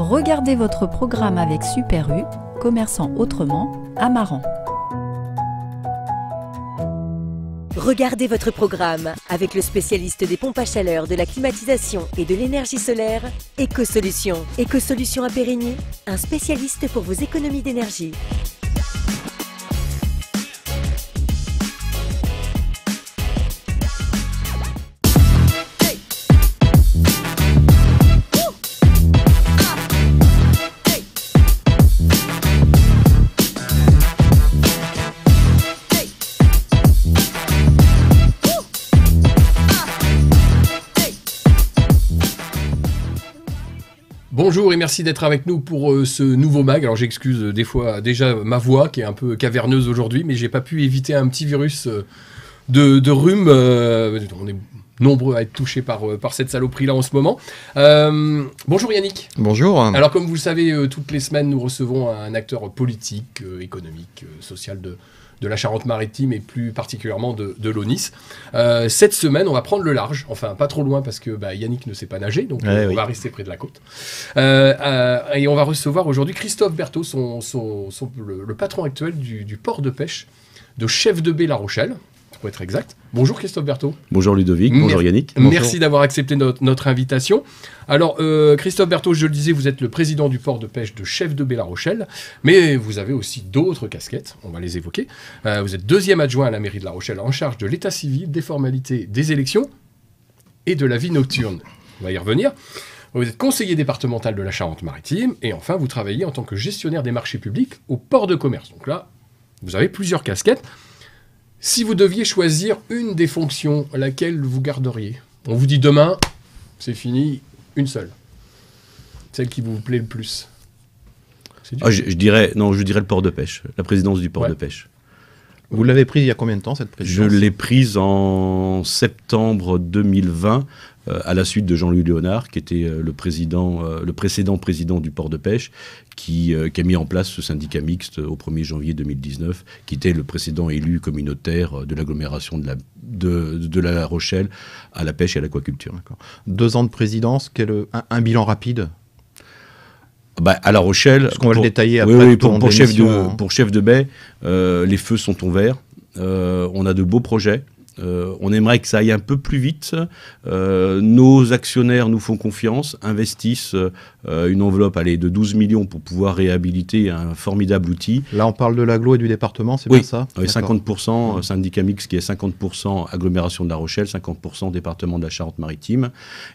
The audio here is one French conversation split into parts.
Regardez votre programme avec Super U, commerçant autrement, Amaran. Regardez votre programme avec le spécialiste des pompes à chaleur, de la climatisation et de l'énergie solaire, Éco-Solutions. Éco-Solutions à Périgny, un spécialiste pour vos économies d'énergie. Bonjour et merci d'être avec nous pour ce nouveau mag. Alors j'excuse des fois déjà ma voix qui est un peu caverneuse aujourd'hui, mais j'ai pas pu éviter un petit virus de rhume. On est nombreux à être touchés par cette saloperie-là en ce moment. Bonjour Yannick. Bonjour. Alors comme vous le savez, toutes les semaines nous recevons un acteur politique, économique, social de la Charente-Maritime et plus particulièrement de l'ONIS. Cette semaine, on va prendre le large, enfin pas trop loin parce que Yannick ne sait pas nager, donc on va rester près de la côte. Et on va recevoir aujourd'hui Christophe Berthaud, le patron actuel du port de pêche de Chef de Baie La Rochelle, pour être exact. Bonjour Christophe Berthaud. Bonjour Ludovic, bonjour Yannick. Merci d'avoir accepté notre invitation. Alors Christophe Berthaud, je le disais, vous êtes le président du port de pêche de Chef de Baie La Rochelle, mais vous avez aussi d'autres casquettes, on va les évoquer. Vous êtes deuxième adjoint à la mairie de La Rochelle en charge de l'état civil, des formalités des élections et de la vie nocturne. On va y revenir. Vous êtes conseiller départemental de la Charente-Maritime et enfin vous travaillez en tant que gestionnaire des marchés publics au port de commerce. Donc là, vous avez plusieurs casquettes. Si vous deviez choisir une des fonctions, laquelle vous garderiez? On vous dit demain, c'est fini, une seule. Celle qui vous plaît le plus. Je dirais le port de pêche, la présidence du port de pêche. Vous l'avez prise il y a combien de temps, cette présidence? Je l'ai prise en septembre 2020, à la suite de Jean-Louis Léonard, qui était le précédent président du port de pêche, qui a mis en place ce syndicat mixte au 1er janvier 2019, qui était le précédent élu communautaire de l'agglomération de La Rochelle à la pêche et à l'aquaculture. 2 ans de présidence, un bilan rapide? À La Rochelle, parce qu'on va le détailler après. Pour chef de baie, les feux sont ouverts. On a de beaux projets. On aimerait que ça aille un peu plus vite. Nos actionnaires nous font confiance, investissent une enveloppe de 12 millions pour pouvoir réhabiliter un formidable outil. Là, on parle de l'agglo et du département, c'est bien ça? Oui, 50% syndicat mixte qui est 50% agglomération de La Rochelle, 50% département de la Charente-Maritime.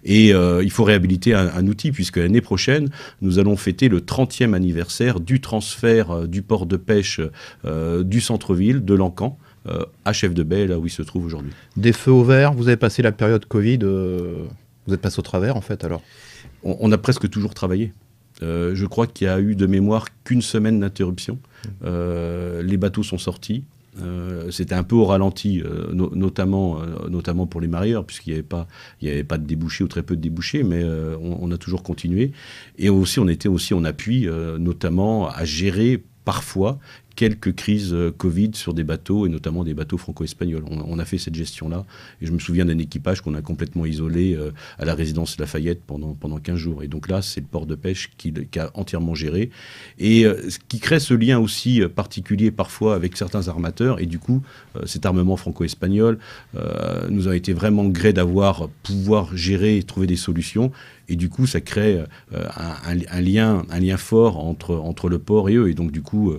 Et il faut réhabiliter un outil, puisque l'année prochaine, nous allons fêter le 30e anniversaire du transfert du port de pêche du centre-ville, de l'Encan, à Chef de Baie, là où il se trouve aujourd'hui. Des feux au vert, vous avez passé la période Covid, vous êtes passé au travers en fait alors? On a presque toujours travaillé. Je crois qu'il y a eu de mémoire qu'une semaine d'interruption. Les bateaux sont sortis. C'était un peu au ralenti, notamment pour les mareyeurs, puisqu'il n'y avait pas de débouchés ou très peu de débouchés, mais on a toujours continué. Et aussi, on était aussi en appui, notamment à gérer parfois quelques crises Covid sur des bateaux, et notamment des bateaux franco-espagnols. On a fait cette gestion-là, et je me souviens d'un équipage qu'on a complètement isolé à la résidence Lafayette pendant 15 jours. Et donc là, c'est le port de pêche qui a entièrement géré, et ce qui crée ce lien aussi particulier parfois avec certains armateurs, et du coup, cet armement franco-espagnol nous a été vraiment gré pouvoir gérer et trouver des solutions. Et du coup, ça crée un lien fort entre le port et eux. Et donc, du coup,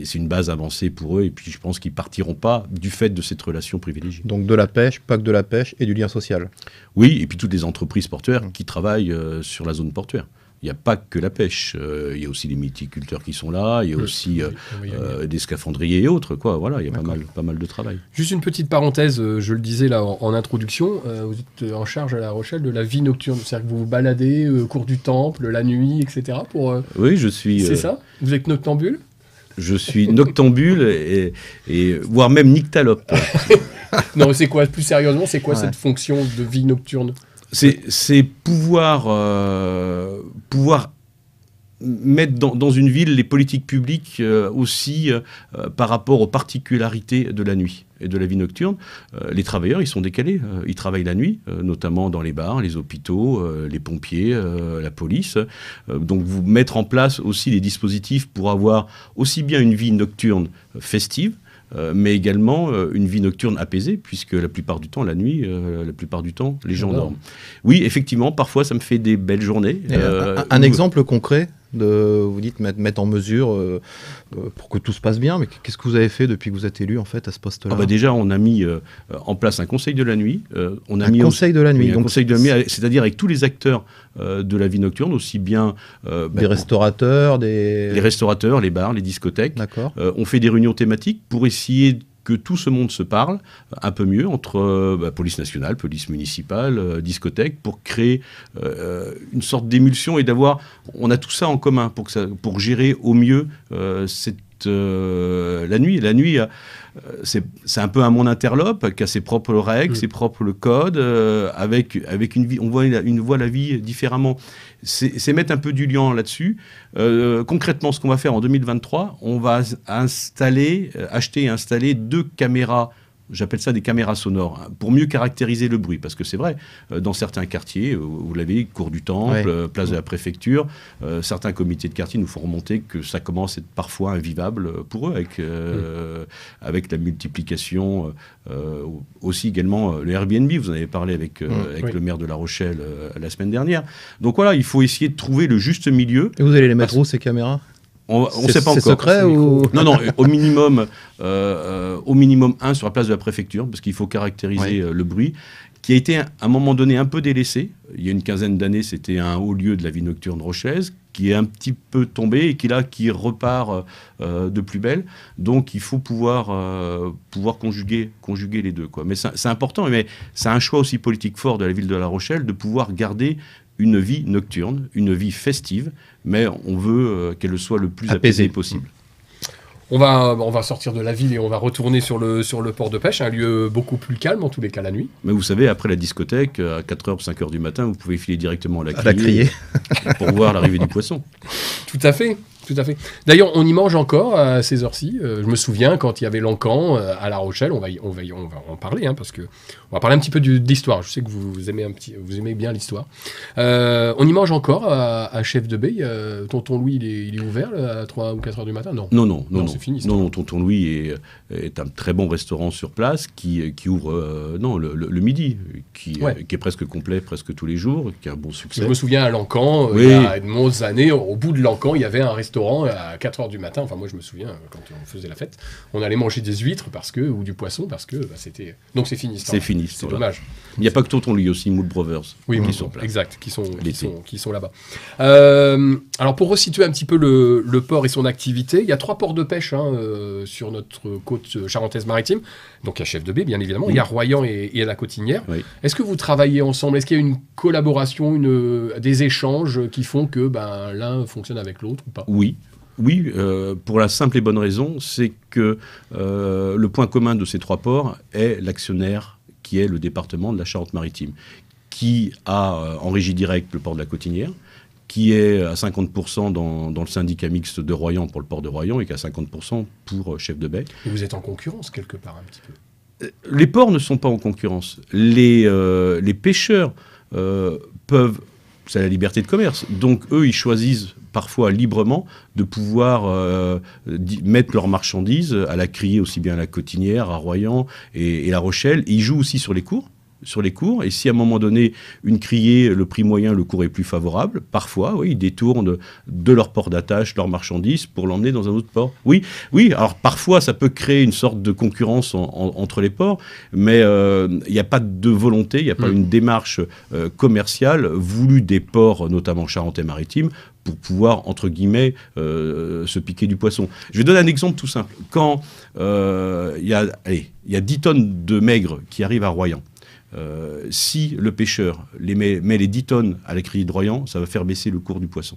c'est une base avancée pour eux. Et puis, je pense qu'ils ne partiront pas du fait de cette relation privilégiée. Donc, de la pêche, pas que de la pêche, et du lien social. Oui, et puis toutes les entreprises portuaires qui travaillent sur la zone portuaire. Il n'y a pas que la pêche, il y a aussi les mythiculteurs qui sont là, il y a aussi des scaphandriers et autres, quoi. Voilà, il y a pas mal de travail. Juste une petite parenthèse, je le disais là en introduction, vous êtes en charge à La Rochelle de la vie nocturne, c'est-à-dire que vous vous baladez au cours du temple, la nuit, etc. Oui, je suis... C'est ça? Vous êtes noctambule? Je suis noctambule et voire même nyctalope. Non, c'est quoi, plus sérieusement, c'est quoi cette fonction de vie nocturne? C'est pouvoir mettre dans une ville les politiques publiques aussi par rapport aux particularités de la nuit et de la vie nocturne. Les travailleurs, ils sont décalés. Ils travaillent la nuit, notamment dans les bars, les hôpitaux, les pompiers, la police. Donc, vous mettre en place aussi les dispositifs pour avoir aussi bien une vie nocturne festive, mais également une vie nocturne apaisée, puisque la plupart du temps, la nuit, les gens dorment. Oui, effectivement, parfois, ça me fait des belles journées. Un exemple concret vous dites mettre en mesure pour que tout se passe bien, mais qu'est-ce que vous avez fait depuis que vous êtes élu en fait à ce poste-là? Déjà, on a mis en place un conseil de la nuit. Conseil de la nuit, donc conseil de la nuit, c'est-à-dire avec tous les acteurs de la vie nocturne, aussi bien des restaurateurs, les restaurateurs, les bars, les discothèques. D'accord. On fait des réunions thématiques pour essayer que tout ce monde se parle un peu mieux entre police nationale, police municipale, discothèque, pour créer une sorte d'émulsion et d'avoir... On a tout ça en commun pour gérer au mieux la nuit. La nuit, c'est un peu un monde interlope qui a ses propres règles, ses propres codes, avec une vie. On voit la vie différemment. C'est mettre un peu du liant là-dessus. Concrètement, ce qu'on va faire en 2023, on va acheter et installer 2 caméras. J'appelle ça des caméras sonores, hein, pour mieux caractériser le bruit. Parce que c'est vrai, dans certains quartiers, vous l'avez, cour du Temple, place de la préfecture, certains comités de quartier nous font remonter que ça commence à être parfois invivable pour eux, avec la multiplication, aussi également le Airbnb. Vous en avez parlé avec le maire de La Rochelle la semaine dernière. Donc voilà, il faut essayer de trouver le juste milieu. Et vous allez les mettre où, ces caméras ? On ne sait pas encore. C'est secret ou... Non, au minimum 1 sur la place de la préfecture, parce qu'il faut caractériser le bruit, qui a été à un moment donné un peu délaissé. Il y a une quinzaine d'années, c'était un haut lieu de la vie nocturne rochelaise, qui est un petit peu tombé et qui repart de plus belle. Donc il faut pouvoir conjuguer les deux, quoi. Mais c'est important, mais c'est un choix aussi politique fort de la ville de La Rochelle de pouvoir garder une vie nocturne, une vie festive, mais on veut qu'elle soit le plus apaisée possible. On va sortir de la ville et on va retourner sur le port de pêche, un lieu beaucoup plus calme, en tous les cas la nuit. Mais vous savez, après la discothèque, à 4h, 5h du matin, vous pouvez filer directement à la criée pour voir l'arrivée du poisson. Tout à fait. D'ailleurs, on y mange encore à ces heures-ci. Je me souviens quand il y avait l'encan à La Rochelle. On va en parler, hein, parce que on va parler un petit peu d'histoire. Je sais que vous aimez bien l'histoire. On y mange encore à Chef de Baie. Tonton Louis, il est ouvert à 3 ou 4 heures du matin? Non, c'est fini. Non, Tonton Louis est un très bon restaurant sur place qui ouvre le midi, qui est presque complet presque tous les jours, qui a un bon succès. Je me souviens à l'encan, il y a de nombreuses années, au bout de l'encan, il y avait un restaurant à 4 heures du matin. Enfin, moi, je me souviens, quand on faisait la fête, on allait manger des huîtres ou du poisson parce que c'était... Donc, c'est fini. C'est fini. C'est dommage. Il n'y a pas que Tonton Louis, aussi Mood Brothers. Oui, qui sont là. Exact, qui sont là-bas. Alors, pour resituer un petit peu le port et son activité, il y a 3 ports de pêche sur notre côte charentaise-maritime. Donc, il y a Chef de Baie, bien évidemment. Il y a Royan et la Cotinière. Oui. Est-ce que vous travaillez ensemble? Est-ce qu'il y a une collaboration, des échanges qui font que l'un fonctionne avec l'autre ou pas? Oui, pour la simple et bonne raison, c'est que le point commun de ces 3 ports est l'actionnaire qui est le département de la Charente-Maritime, qui a en régie directe le port de la Cotinière, qui est à 50% dans le syndicat mixte de Royan pour le port de Royan et qui est à 50% pour Chef de Baie. Et vous êtes en concurrence quelque part un petit peu? Les ports ne sont pas en concurrence. Les pêcheurs peuvent... C'est la liberté de commerce. Donc, eux, ils choisissent parfois librement de pouvoir mettre leurs marchandises à la criée, aussi bien à la Cotinière, à Royan et La Rochelle. Et ils jouent aussi sur les cours. Et si à un moment donné, une criée, le prix moyen, le cours est plus favorable, parfois, ils détournent de leur port d'attache, leurs marchandises, pour l'emmener dans un autre port. Oui, alors parfois, ça peut créer une sorte de concurrence entre les ports, mais il n'y a pas de volonté, il n'y a pas une démarche commerciale voulue des ports, notamment charentais-maritimes, pour pouvoir, entre guillemets, se piquer du poisson. Je vais donner un exemple tout simple. Quand il y a 10 tonnes de maigre qui arrivent à Royan, si le pêcheur met les 10 tonnes à la criée de Royan, ça va faire baisser le cours du poisson,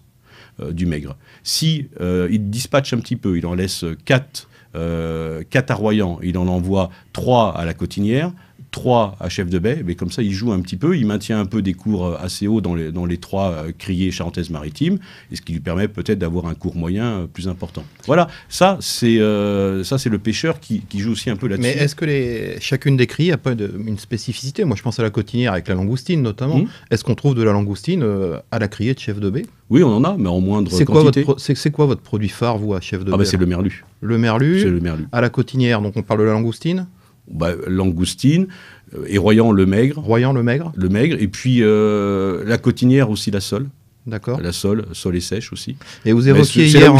du maigre. Si il dispatche un petit peu, il en laisse 4 à Royan, il en envoie 3 à la Cotinière, 3 à chef de baie, mais comme ça, il joue un petit peu, il maintient un peu des cours assez hauts dans les 3 criées charentaises-maritimes, et ce qui lui permet peut-être d'avoir un cours moyen plus important. Voilà, ça c'est le pêcheur qui joue aussi un peu là-dessus. Mais est-ce que chacune des criées n'a pas une spécificité? Moi, je pense à la cotinière avec la langoustine notamment. Est-ce qu'on trouve de la langoustine à la criée de chef de baie? Oui, on en a, mais en moindre quantité. C'est quoi votre produit phare, vous, à chef de baie? C'est le merlu. Le merlu, c'est le merlu. À la cotinière, donc on parle de la langoustine? Langoustine, et Royan le maigre. Royan le maigre. Le maigre, et puis la cotinière aussi, la sole. D'accord. La sole et sèche aussi. Et vous évoquiez hier... là où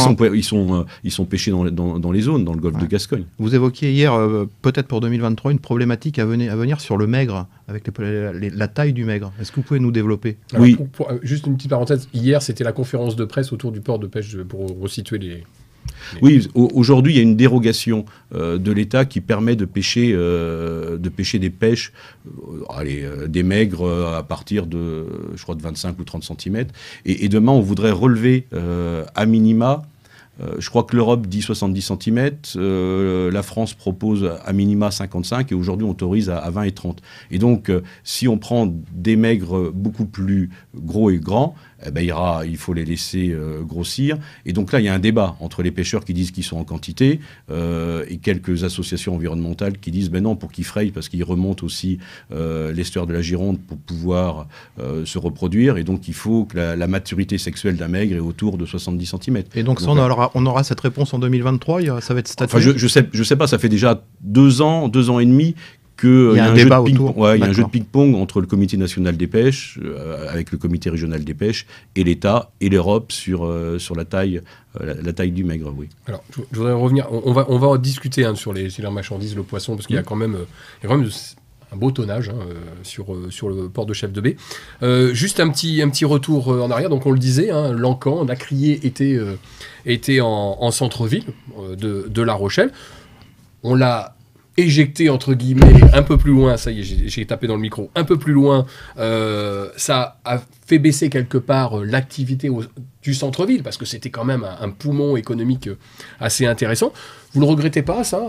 ils sont pêchés dans les zones, dans le golfe de Gascogne. Vous évoquiez hier, peut-être pour 2023, une problématique à venir sur le maigre, avec la taille du maigre. Est-ce que vous pouvez nous développer? Alors, oui. Juste une petite parenthèse, hier c'était la conférence de presse autour du port de pêche, pour resituer les... Oui, aujourd'hui, il y a une dérogation de l'État qui permet de pêcher des pêches, des maigres à partir de, je crois, de 25 ou 30 cm. Et demain, on voudrait relever à minima, je crois que l'Europe dit 70 cm, la France propose à minima 55, et aujourd'hui, on autorise à 20 et 30. Et donc, si on prend des maigres beaucoup plus gros et grands, il faut les laisser grossir. Et donc là, il y a un débat entre les pêcheurs qui disent qu'ils sont en quantité et quelques associations environnementales qui disent non, pour qu'ils frayent, parce qu'ils remontent aussi l'estuaire de la Gironde pour pouvoir se reproduire. Et donc, il faut que la maturité sexuelle d'un maigre est autour de 70 cm. Et donc, on aura cette réponse en 2023 ça va être statué? Je sais pas, ça fait déjà 2 ans et demi, il y a un jeu de ping-pong entre le Comité national des pêches, avec le Comité régional des pêches, et l'État et l'Europe sur la taille du maigre. Oui. Alors, je voudrais revenir. On va discuter sur les marchandises, le poisson, parce qu'il y a quand même un beau tonnage sur le port de chef de baie. Juste un petit retour en arrière. Donc on le disait, l'Encan, la criée était en centre-ville de La Rochelle. On l'a éjecté entre guillemets un peu plus loin, ça y est, j'ai tapé dans le micro, un peu plus loin, ça a fait baisser quelque part l'activité du centre-ville, parce que c'était quand même un poumon économique assez intéressant. Vous le regrettez pas, ça?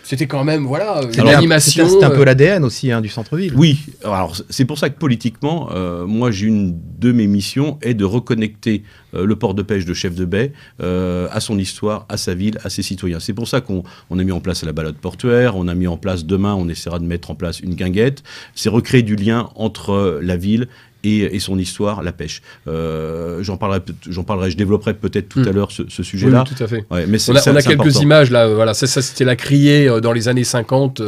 C'était quand même, l'animation. C'était un peu l'ADN aussi du centre-ville. Oui, alors c'est pour ça que politiquement, moi une de mes missions est de reconnecter le port de pêche de chef de baie à son histoire, à sa ville, à ses citoyens. C'est pour ça qu'on a mis en place la balade portuaire, on a mis en place, demain on essaiera de mettre en place une guinguette. C'est recréer du lien entre la ville et son histoire, la pêche. J'en parlerai, je développerai peut-être tout à l'heure ce sujet-là. Oui, tout à fait. Ouais, mais on a quelques images là, ça c'était la criée dans les années 50,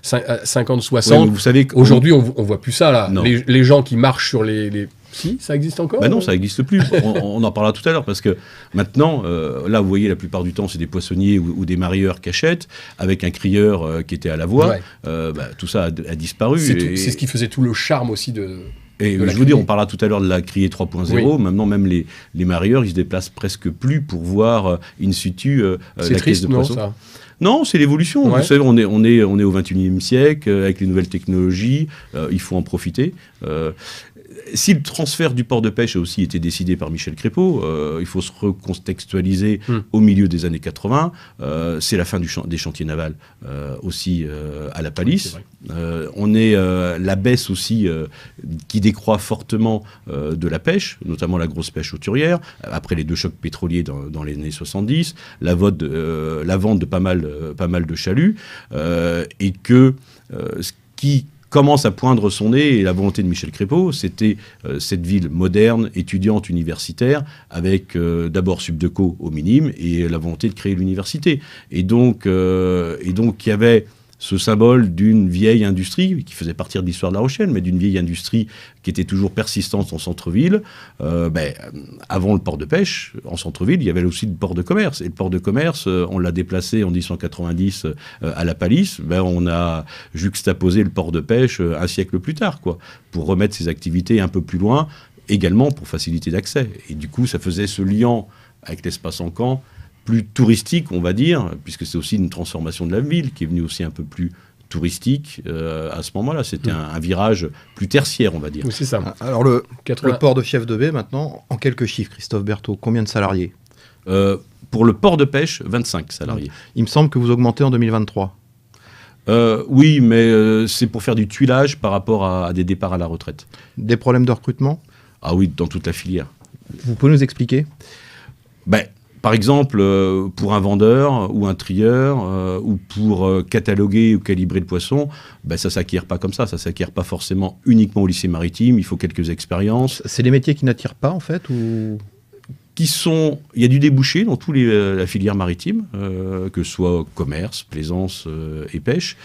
60. Ouais, vous savez aujourd'hui, on voit plus ça là. Les gens qui marchent sur les... Si, ça existe encore? Non, ça n'existe plus. on en parlera tout à l'heure, parce que maintenant, là, vous voyez, la plupart du temps, c'est des poissonniers ou des marieurs qui achètent, avec un crieur qui était à la voie. Tout ça a disparu. C'est ce qui faisait tout le charme aussi de... Et je vous dis, on parlera tout à l'heure de la criée 3.0. Oui. Maintenant, même les marieurs, ils se déplacent presque plus pour voir in situ la caisse de poissons. Ça. Non, c'est l'évolution. Ouais. Vous savez, on est au 21e siècle, avec les nouvelles technologies, il faut en profiter. Si le transfert du port de pêche a aussi été décidé par Michel Crépeau, il faut se recontextualiser au milieu des années 80. C'est la fin des chantiers navals aussi à la Palisse. On est la baisse aussi qui décroît fortement de la pêche, notamment la grosse pêche hauturière, après les 2 chocs pétroliers dans les années 70, la vente de pas mal de chaluts, et que ce qui commence à poindre son nez, et la volonté de Michel Crépeau, c'était cette ville moderne, étudiante, universitaire, avec d'abord Subdeco au minime, et la volonté de créer l'université. Et donc, il y avait ce symbole d'une vieille industrie, qui faisait partie de l'histoire de La Rochelle, mais d'une vieille industrie qui était toujours persistante en centre-ville. Avant le port de pêche, en centre-ville, il y avait aussi le port de commerce. Et le port de commerce, on l'a déplacé en 1890 à la Palisse. On a juxtaposé le port de pêche un siècle plus tard, pour remettre ses activités un peu plus loin, également pour faciliter l'accès. Et du coup, ça faisait ce lien avec l'espace Encan, plus touristique, on va dire, puisque c'est aussi une transformation de la ville qui est venue aussi un peu plus touristique à ce moment-là. C'était un virage plus tertiaire, on va dire. Oui, c'est ça. Alors, le port de chef de baie, maintenant, en quelques chiffres, Christophe Berthaud, combien de salariés? Pour le port de pêche, 25 salariés. Il me semble que vous augmentez en 2023. Oui, mais c'est pour faire du tuilage par rapport à des départs à la retraite. Des problèmes de recrutement? Ah oui, dans toute la filière. Vous pouvez nous expliquer? Par exemple, pour un vendeur ou un trieur, ou pour cataloguer ou calibrer le poisson, ça ne s'acquiert pas comme ça. Ça ne s'acquiert pas forcément uniquement au lycée maritime. Il faut quelques expériences. C'est des métiers qui n'attirent pas, en fait, ou... Il y a du débouché dans toute la filière maritime, que ce soit commerce, plaisance et pêche.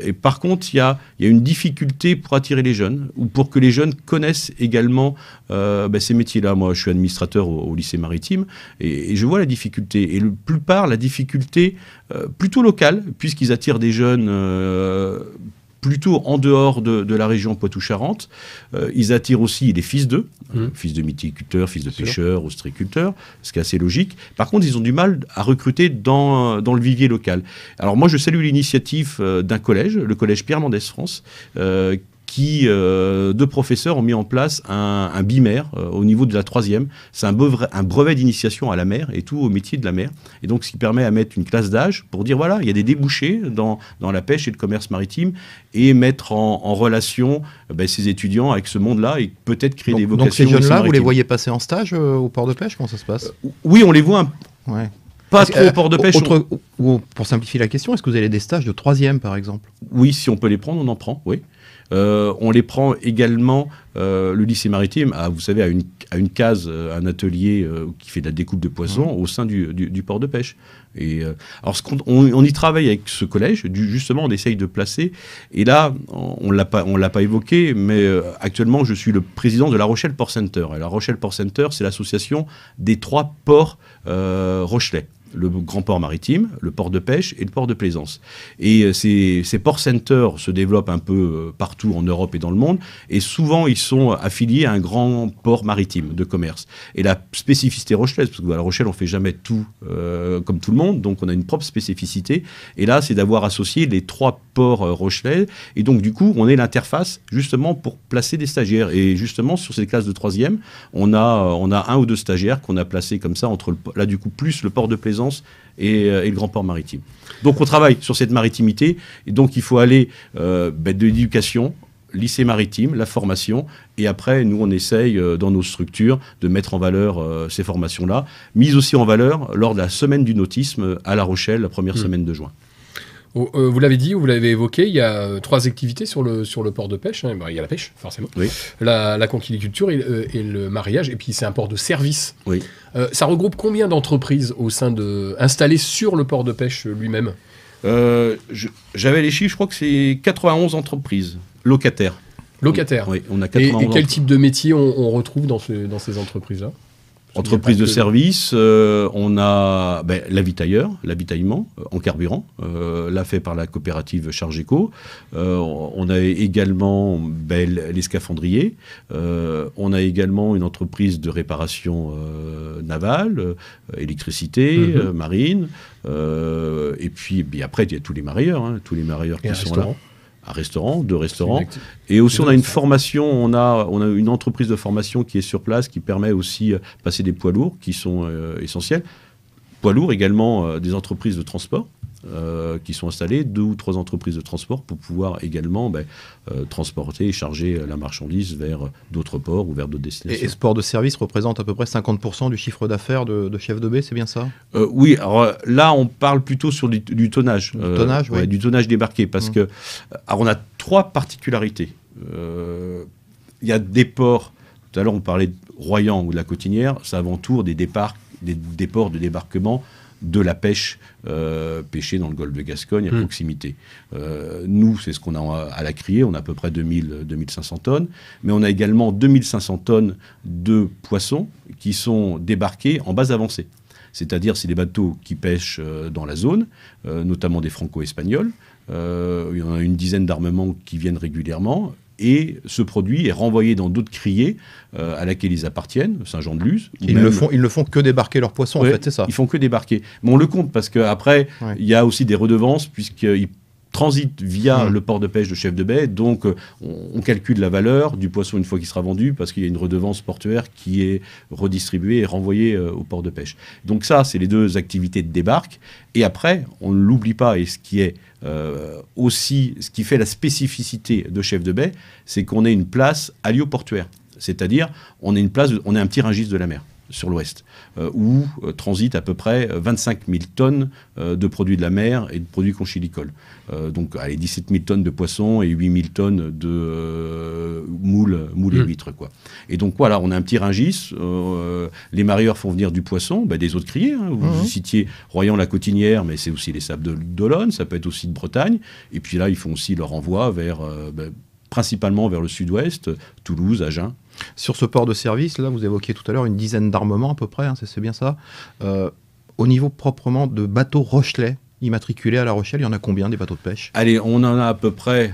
Et par contre, il y a une difficulté pour attirer les jeunes, ou pour que les jeunes connaissent également ces métiers-là. Moi, je suis administrateur au lycée maritime, et je vois la difficulté. Et la difficulté plutôt locale, puisqu'ils attirent des jeunes... plutôt en dehors de la région Poitou-Charentes. Ils attirent aussi les fils d'eux, fils de mythiculteurs, fils de pêcheurs, ostréiculteurs, ce qui est assez logique. Par contre, ils ont du mal à recruter dans le vivier local. Alors moi, je salue l'initiative d'un collège, le collège Pierre Mendès France, qui, deux professeurs ont mis en place un bimaire au niveau de la 3e. C'est un brevet d'initiation à la mer et tout au métier de la mer. Et donc, ce qui permet à mettre une classe d'âge pour dire, voilà, il y a des débouchés dans la pêche et le commerce maritime, et mettre en relation ces étudiants avec ce monde-là et peut-être créer des vocations. Donc ces jeunes-là, vous les voyez passer en stage au port de pêche? Comment ça se passe? Oui, on les voit pas trop au port de pêche. Pour simplifier la question, est-ce que vous avez des stages de 3e, par exemple? Oui, si on peut les prendre, on en prend, oui. On les prend également, le lycée maritime, vous savez, à une case, un atelier qui fait de la découpe de poissons au sein du port de pêche. Et, alors, on y travaille avec ce collège, justement, on essaye de placer. Et là, on l'a pas évoqué, mais actuellement, je suis le président de La Rochelle Port Center. Et La Rochelle Port Center, c'est l'association des 3 ports rochelais. Le grand port maritime, le port de pêche et le port de plaisance. Et ces port centers se développent un peu partout en Europe et dans le monde, et souvent ils sont affiliés à un grand port maritime de commerce. Et la spécificité rochelaise, parce que à La Rochelle on fait jamais tout comme tout le monde, donc on a une propre spécificité, et là c'est d'avoir associé les 3 ports rochelais, et donc du coup on est l'interface justement pour placer des stagiaires. Et justement sur ces classes de 3e, on a 1 ou 2 stagiaires qu'on a placés comme ça, là du coup plus le port de plaisance et le grand port maritime. Donc on travaille sur cette maritimité, et donc il faut aller de l'éducation, lycée maritime, la formation, et après nous on essaye dans nos structures de mettre en valeur ces formations-là, mises aussi en valeur lors de la semaine du nautisme à La Rochelle, la première semaine de juin. Vous l'avez dit, vous l'avez évoqué, il y a 3 activités sur le port de pêche. Il y a la pêche, forcément, oui. La conchiculture et le mareyage, et puis c'est un port de service. Oui. Ça regroupe combien d'entreprises installées sur le port de pêche lui-même? J'avais les chiffres, je crois que c'est 91 entreprises locataires. Locataires. Oui, on a 91. Et quel type de métier on retrouve dans ces entreprises-là? Entreprise de service, on a l'avitaillement en carburant, là fait par la coopérative Chargeco. On a également les scaphandriers. On a également une entreprise de réparation navale, électricité, marine. Et puis après, il y a tous les mareyeurs qui sont là. Un restaurant, 2 restaurants. Et aussi, on a une formation, on a une entreprise de formation qui est sur place, qui permet aussi de passer des poids lourds, qui sont essentiels. Poids lourds également, des entreprises de transport qui sont installées, 2 ou 3 entreprises de transport pour pouvoir également transporter et charger la marchandise vers d'autres ports ou vers d'autres destinations. Et ce port de service représente à peu près 50% du chiffre d'affaires de chef de baie, c'est bien ça? Oui, alors là on parle plutôt sur du tonnage. Du tonnage débarqué, parce que alors on a 3 particularités. Il y a des ports, tout à l'heure on parlait de Royan ou de la Cotinière, c'est avant tout des ports de débarquement de la pêche pêchée dans le golfe de Gascogne à proximité. Nous, c'est ce qu'on a à la criée, on a à peu près 2500 tonnes, mais on a également 2500 tonnes de poissons qui sont débarqués en base avancée. C'est-à-dire, c'est des bateaux qui pêchent dans la zone, notamment des franco-espagnols. Il y en a une dizaine d'armements qui viennent régulièrement. Et ce produit est renvoyé dans d'autres criées à laquelle ils appartiennent, Saint-Jean-de-Luz. Ils ne font que débarquer leurs poissons, en fait, c'est ça. Ils font que débarquer. Mais on le compte parce qu'après, il y a aussi des redevances, puisqu'ils transite via le port de pêche de Chef de Baie, donc on calcule la valeur du poisson une fois qu'il sera vendu, parce qu'il y a une redevance portuaire qui est redistribuée et renvoyée au port de pêche. Donc ça, c'est les deux activités de débarque. Et après, on ne l'oublie pas, et ce qui est aussi, ce qui fait la spécificité de Chef de Baie, c'est qu'on ait une place allio-portuaire. C'est-à-dire, on est un petit Rungis de la mer, sur l'ouest, où transitent à peu près 25 000 tonnes de produits de la mer et de produits conchilicoles. Donc, 17 000 tonnes de poissons et 8 000 tonnes de moules et huîtres, quoi. Et donc, voilà, on a un petit Rungis. Les mareyeurs font venir du poisson, des eaux de criée. Hein. Vous citiez Royan-la-Cotinière, mais c'est aussi les sables d'Olonne, ça peut être aussi de Bretagne. Et puis là, ils font aussi leur envoi vers... principalement vers le sud-ouest, Toulouse, Agen. Sur ce port de service, là, vous évoquiez tout à l'heure une dizaine d'armements à peu près, hein, c'est bien ça. Au niveau proprement de bateaux Rochelais immatriculés à La Rochelle, il y en a combien des bateaux de pêche? Allez, on en a à peu près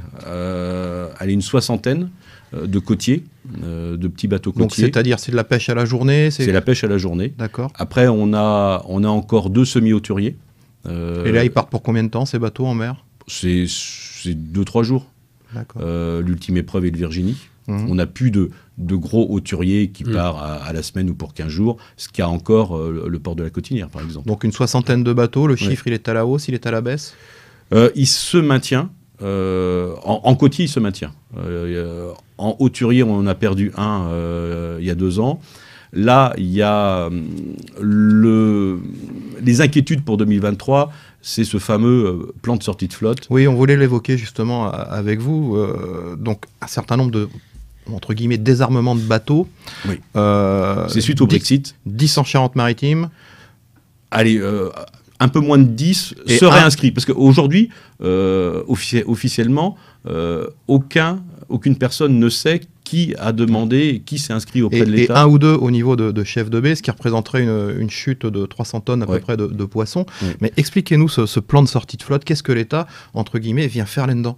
une soixantaine de côtiers, de petits bateaux côtiers. Donc c'est-à-dire c'est de la pêche à la journée? C'est la pêche à la journée. D'accord. Après, on a encore 2 semi-hauturiers. Et là, ils partent pour combien de temps, ces bateaux en mer? C'est 2-3 jours. L'ultime épreuve est de Virginie. On n'a plus de gros hauturiers qui part à la semaine ou pour 15 jours, ce qu'a encore le port de la Cotinière, par exemple. Donc une soixantaine de bateaux, le chiffre il est à la hausse, il est à la baisse? Il se maintient. En côtier, il se maintient. En hauturier, on en a perdu un il y a 2 ans. Là, il y a les inquiétudes pour 2023, c'est ce fameux plan de sortie de flotte. Oui, on voulait l'évoquer justement avec vous. Donc, un certain nombre de, entre guillemets, désarmements de bateaux. Oui. C'est suite au Brexit. 10 en Charente-Maritime. Allez, un peu moins de 10 seraient inscrits. Parce qu'aujourd'hui, officiellement, aucune personne ne sait qui a demandé, qui s'est inscrit auprès de l'État. Et 1 ou 2 au niveau de Chef de Baie, ce qui représenterait une chute de 300 tonnes à peu près de poissons. Mais expliquez-nous ce plan de sortie de flotte. Qu'est-ce que l'État, entre guillemets, vient faire là-dedans?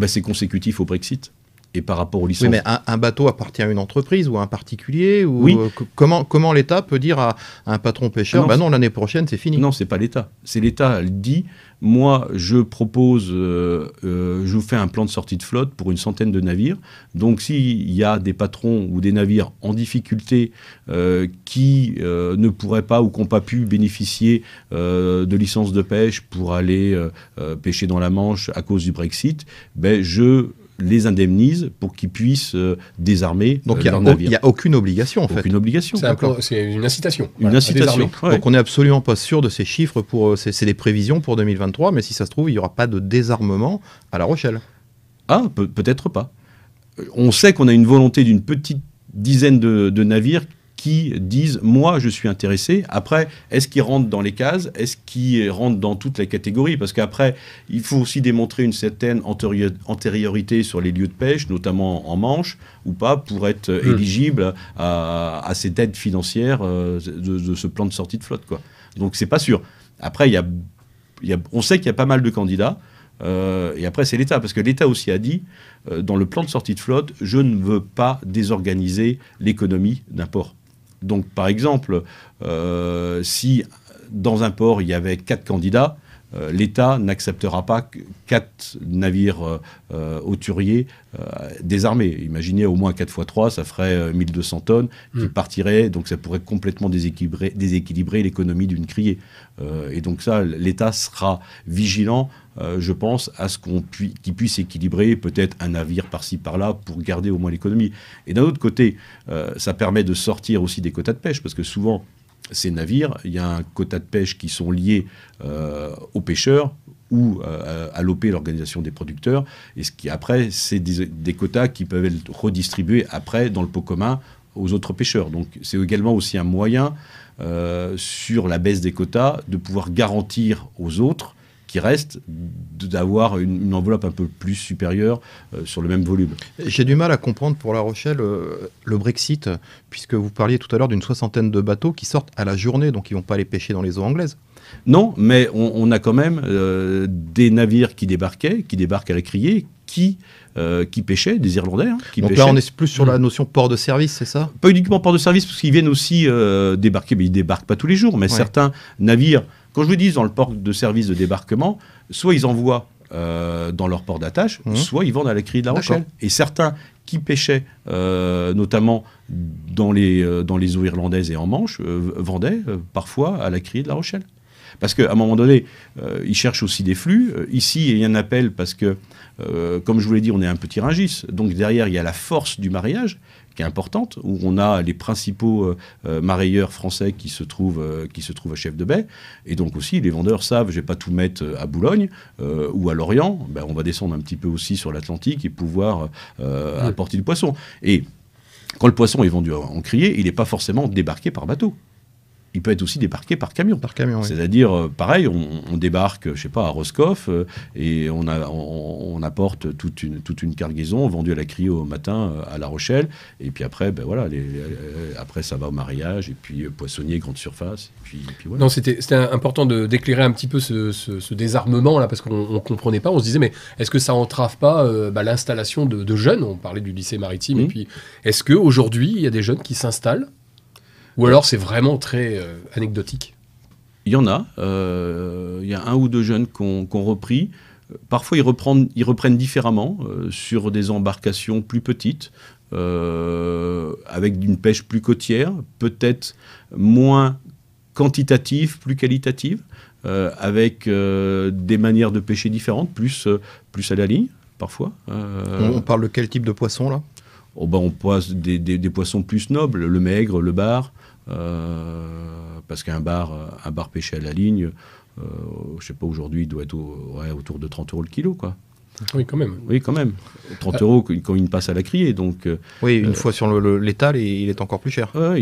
C'est consécutif au Brexit. Et par rapport aux licences... Oui, mais un bateau appartient à une entreprise ou à un particulier ou oui. Comment l'État peut dire à un patron pêcheur, non, l'année prochaine, c'est fini? Non, c'est pas l'État. C'est l'État, elle dit, moi, je propose, je vous fais un plan de sortie de flotte pour une centaine de navires. Donc, s'il y a des patrons ou des navires en difficulté qui ne pourraient pas ou qui n'ont pas pu bénéficier de licences de pêche pour aller pêcher dans la Manche à cause du Brexit, je les indemnise pour qu'ils puissent désarmer leur navire. Il n'y a aucune obligation, en fait. Aucune obligation. C'est une incitation. Une incitation. Ouais. Donc on n'est absolument pas sûr de ces chiffres. C'est des prévisions pour 2023, mais si ça se trouve, il n'y aura pas de désarmement à La Rochelle. Ah, peut-être pas. On sait qu'on a une volonté d'une petite dizaine de navires qui disent « moi, je suis intéressé ». Après, est-ce qu'ils rentrent dans les cases? Est-ce qu'ils rentrent dans toutes les catégories? Parce qu'après, il faut aussi démontrer une certaine antériorité sur les lieux de pêche, notamment en Manche, ou pas, pour être éligible à cette aide financière de ce plan de sortie de flotte, quoi. Donc, c'est pas sûr. Après, on sait qu'il y a pas mal de candidats. Et après, c'est l'État. Parce que l'État aussi a dit, dans le plan de sortie de flotte, je ne veux pas désorganiser l'économie d'un port. Donc, par exemple, si dans un port, il y avait 4 candidats, l'État n'acceptera pas 4 navires hauturiers désarmés. Imaginez au moins 4 x 3, ça ferait 1200 tonnes qui partiraient, donc ça pourrait complètement déséquilibrer l'économie d'une criée. Et donc ça, l'État sera vigilant, je pense, à ce qu'il puisse équilibrer peut-être un navire par-ci par-là pour garder au moins l'économie. Et d'un autre côté, ça permet de sortir aussi des quotas de pêche, parce que souvent, ces navires, il y a un quota de pêche qui sont liés aux pêcheurs ou à l'OP, l'organisation des producteurs, et ce qui après, c'est des quotas qui peuvent être redistribués après dans le pot commun aux autres pêcheurs. Donc c'est également aussi un moyen, sur la baisse des quotas, de pouvoir garantir aux autres qui restent d'avoir une enveloppe un peu plus supérieure sur le même volume. J'ai du mal à comprendre pour La Rochelle le Brexit, puisque vous parliez tout à l'heure d'une soixantaine de bateaux qui sortent à la journée, donc ils ne vont pas aller pêcher dans les eaux anglaises. Non, mais on a quand même des navires qui débarquent à la criée, qui pêchaient, des Irlandais. Donc là, on est plus sur la notion port de service, c'est ça? Pas uniquement port de service, parce qu'ils viennent aussi débarquer, mais ils ne débarquent pas tous les jours, mais certains navires, quand je vous dis dans le port de service de débarquement, soit ils envoient dans leur port d'attache, soit ils vendent à la criée de La Rochelle. Et certains qui pêchaient, notamment dans les eaux irlandaises et en Manche, vendaient parfois à la criée de La Rochelle. Parce qu'à un moment donné, ils cherchent aussi des flux. Ici, il y a un appel parce que, comme je vous l'ai dit, on est un petit Rungis. Donc derrière, il y a la force du maraillage qui est importante, où on a les principaux marailleurs français qui se trouvent à Chef de Baie. Et donc aussi, les vendeurs savent, je ne vais pas tout mettre à Boulogne ou à Lorient. Ben, on va descendre un petit peu aussi sur l'Atlantique et pouvoir apporter du poisson. Et quand le poisson est vendu en criée, il n'est pas forcément débarqué par bateau. Il peut être aussi débarqué par camion. Oui. C'est-à-dire, pareil, on débarque, je ne sais pas, à Roscoff et on apporte toute une cargaison vendue à la criée au matin à La Rochelle. Et puis après, ben voilà, après ça va au mariage et puis poissonnier, grande surface. Et puis voilà. Non, c'était important d'éclairer un petit peu ce désarmement-là, parce qu'on ne comprenait pas. On se disait, mais est-ce que ça entrave pas l'installation de jeunes? On parlait du lycée maritime. Et puis, est-ce qu'aujourd'hui, il y a des jeunes qui s'installent? Ou alors c'est vraiment très anecdotique? Il y en a. Il y a un ou deux jeunes qui ont repris. Parfois, ils reprennent différemment sur des embarcations plus petites, avec une pêche plus côtière, peut-être moins quantitative, plus qualitative, avec des manières de pêcher différentes, plus à la ligne, parfois. On parle de quel type de poisson, là? On poisse des poissons plus nobles, le maigre, le bar, parce qu'un bar pêché à la ligne, je sais pas, aujourd'hui, il doit être autour de 30 € le kilo, quoi. Oui, quand même. Oui, quand même. 30 € quand il passe à la criée, donc... oui, une fois sur l'étal, il est encore plus cher. Bah,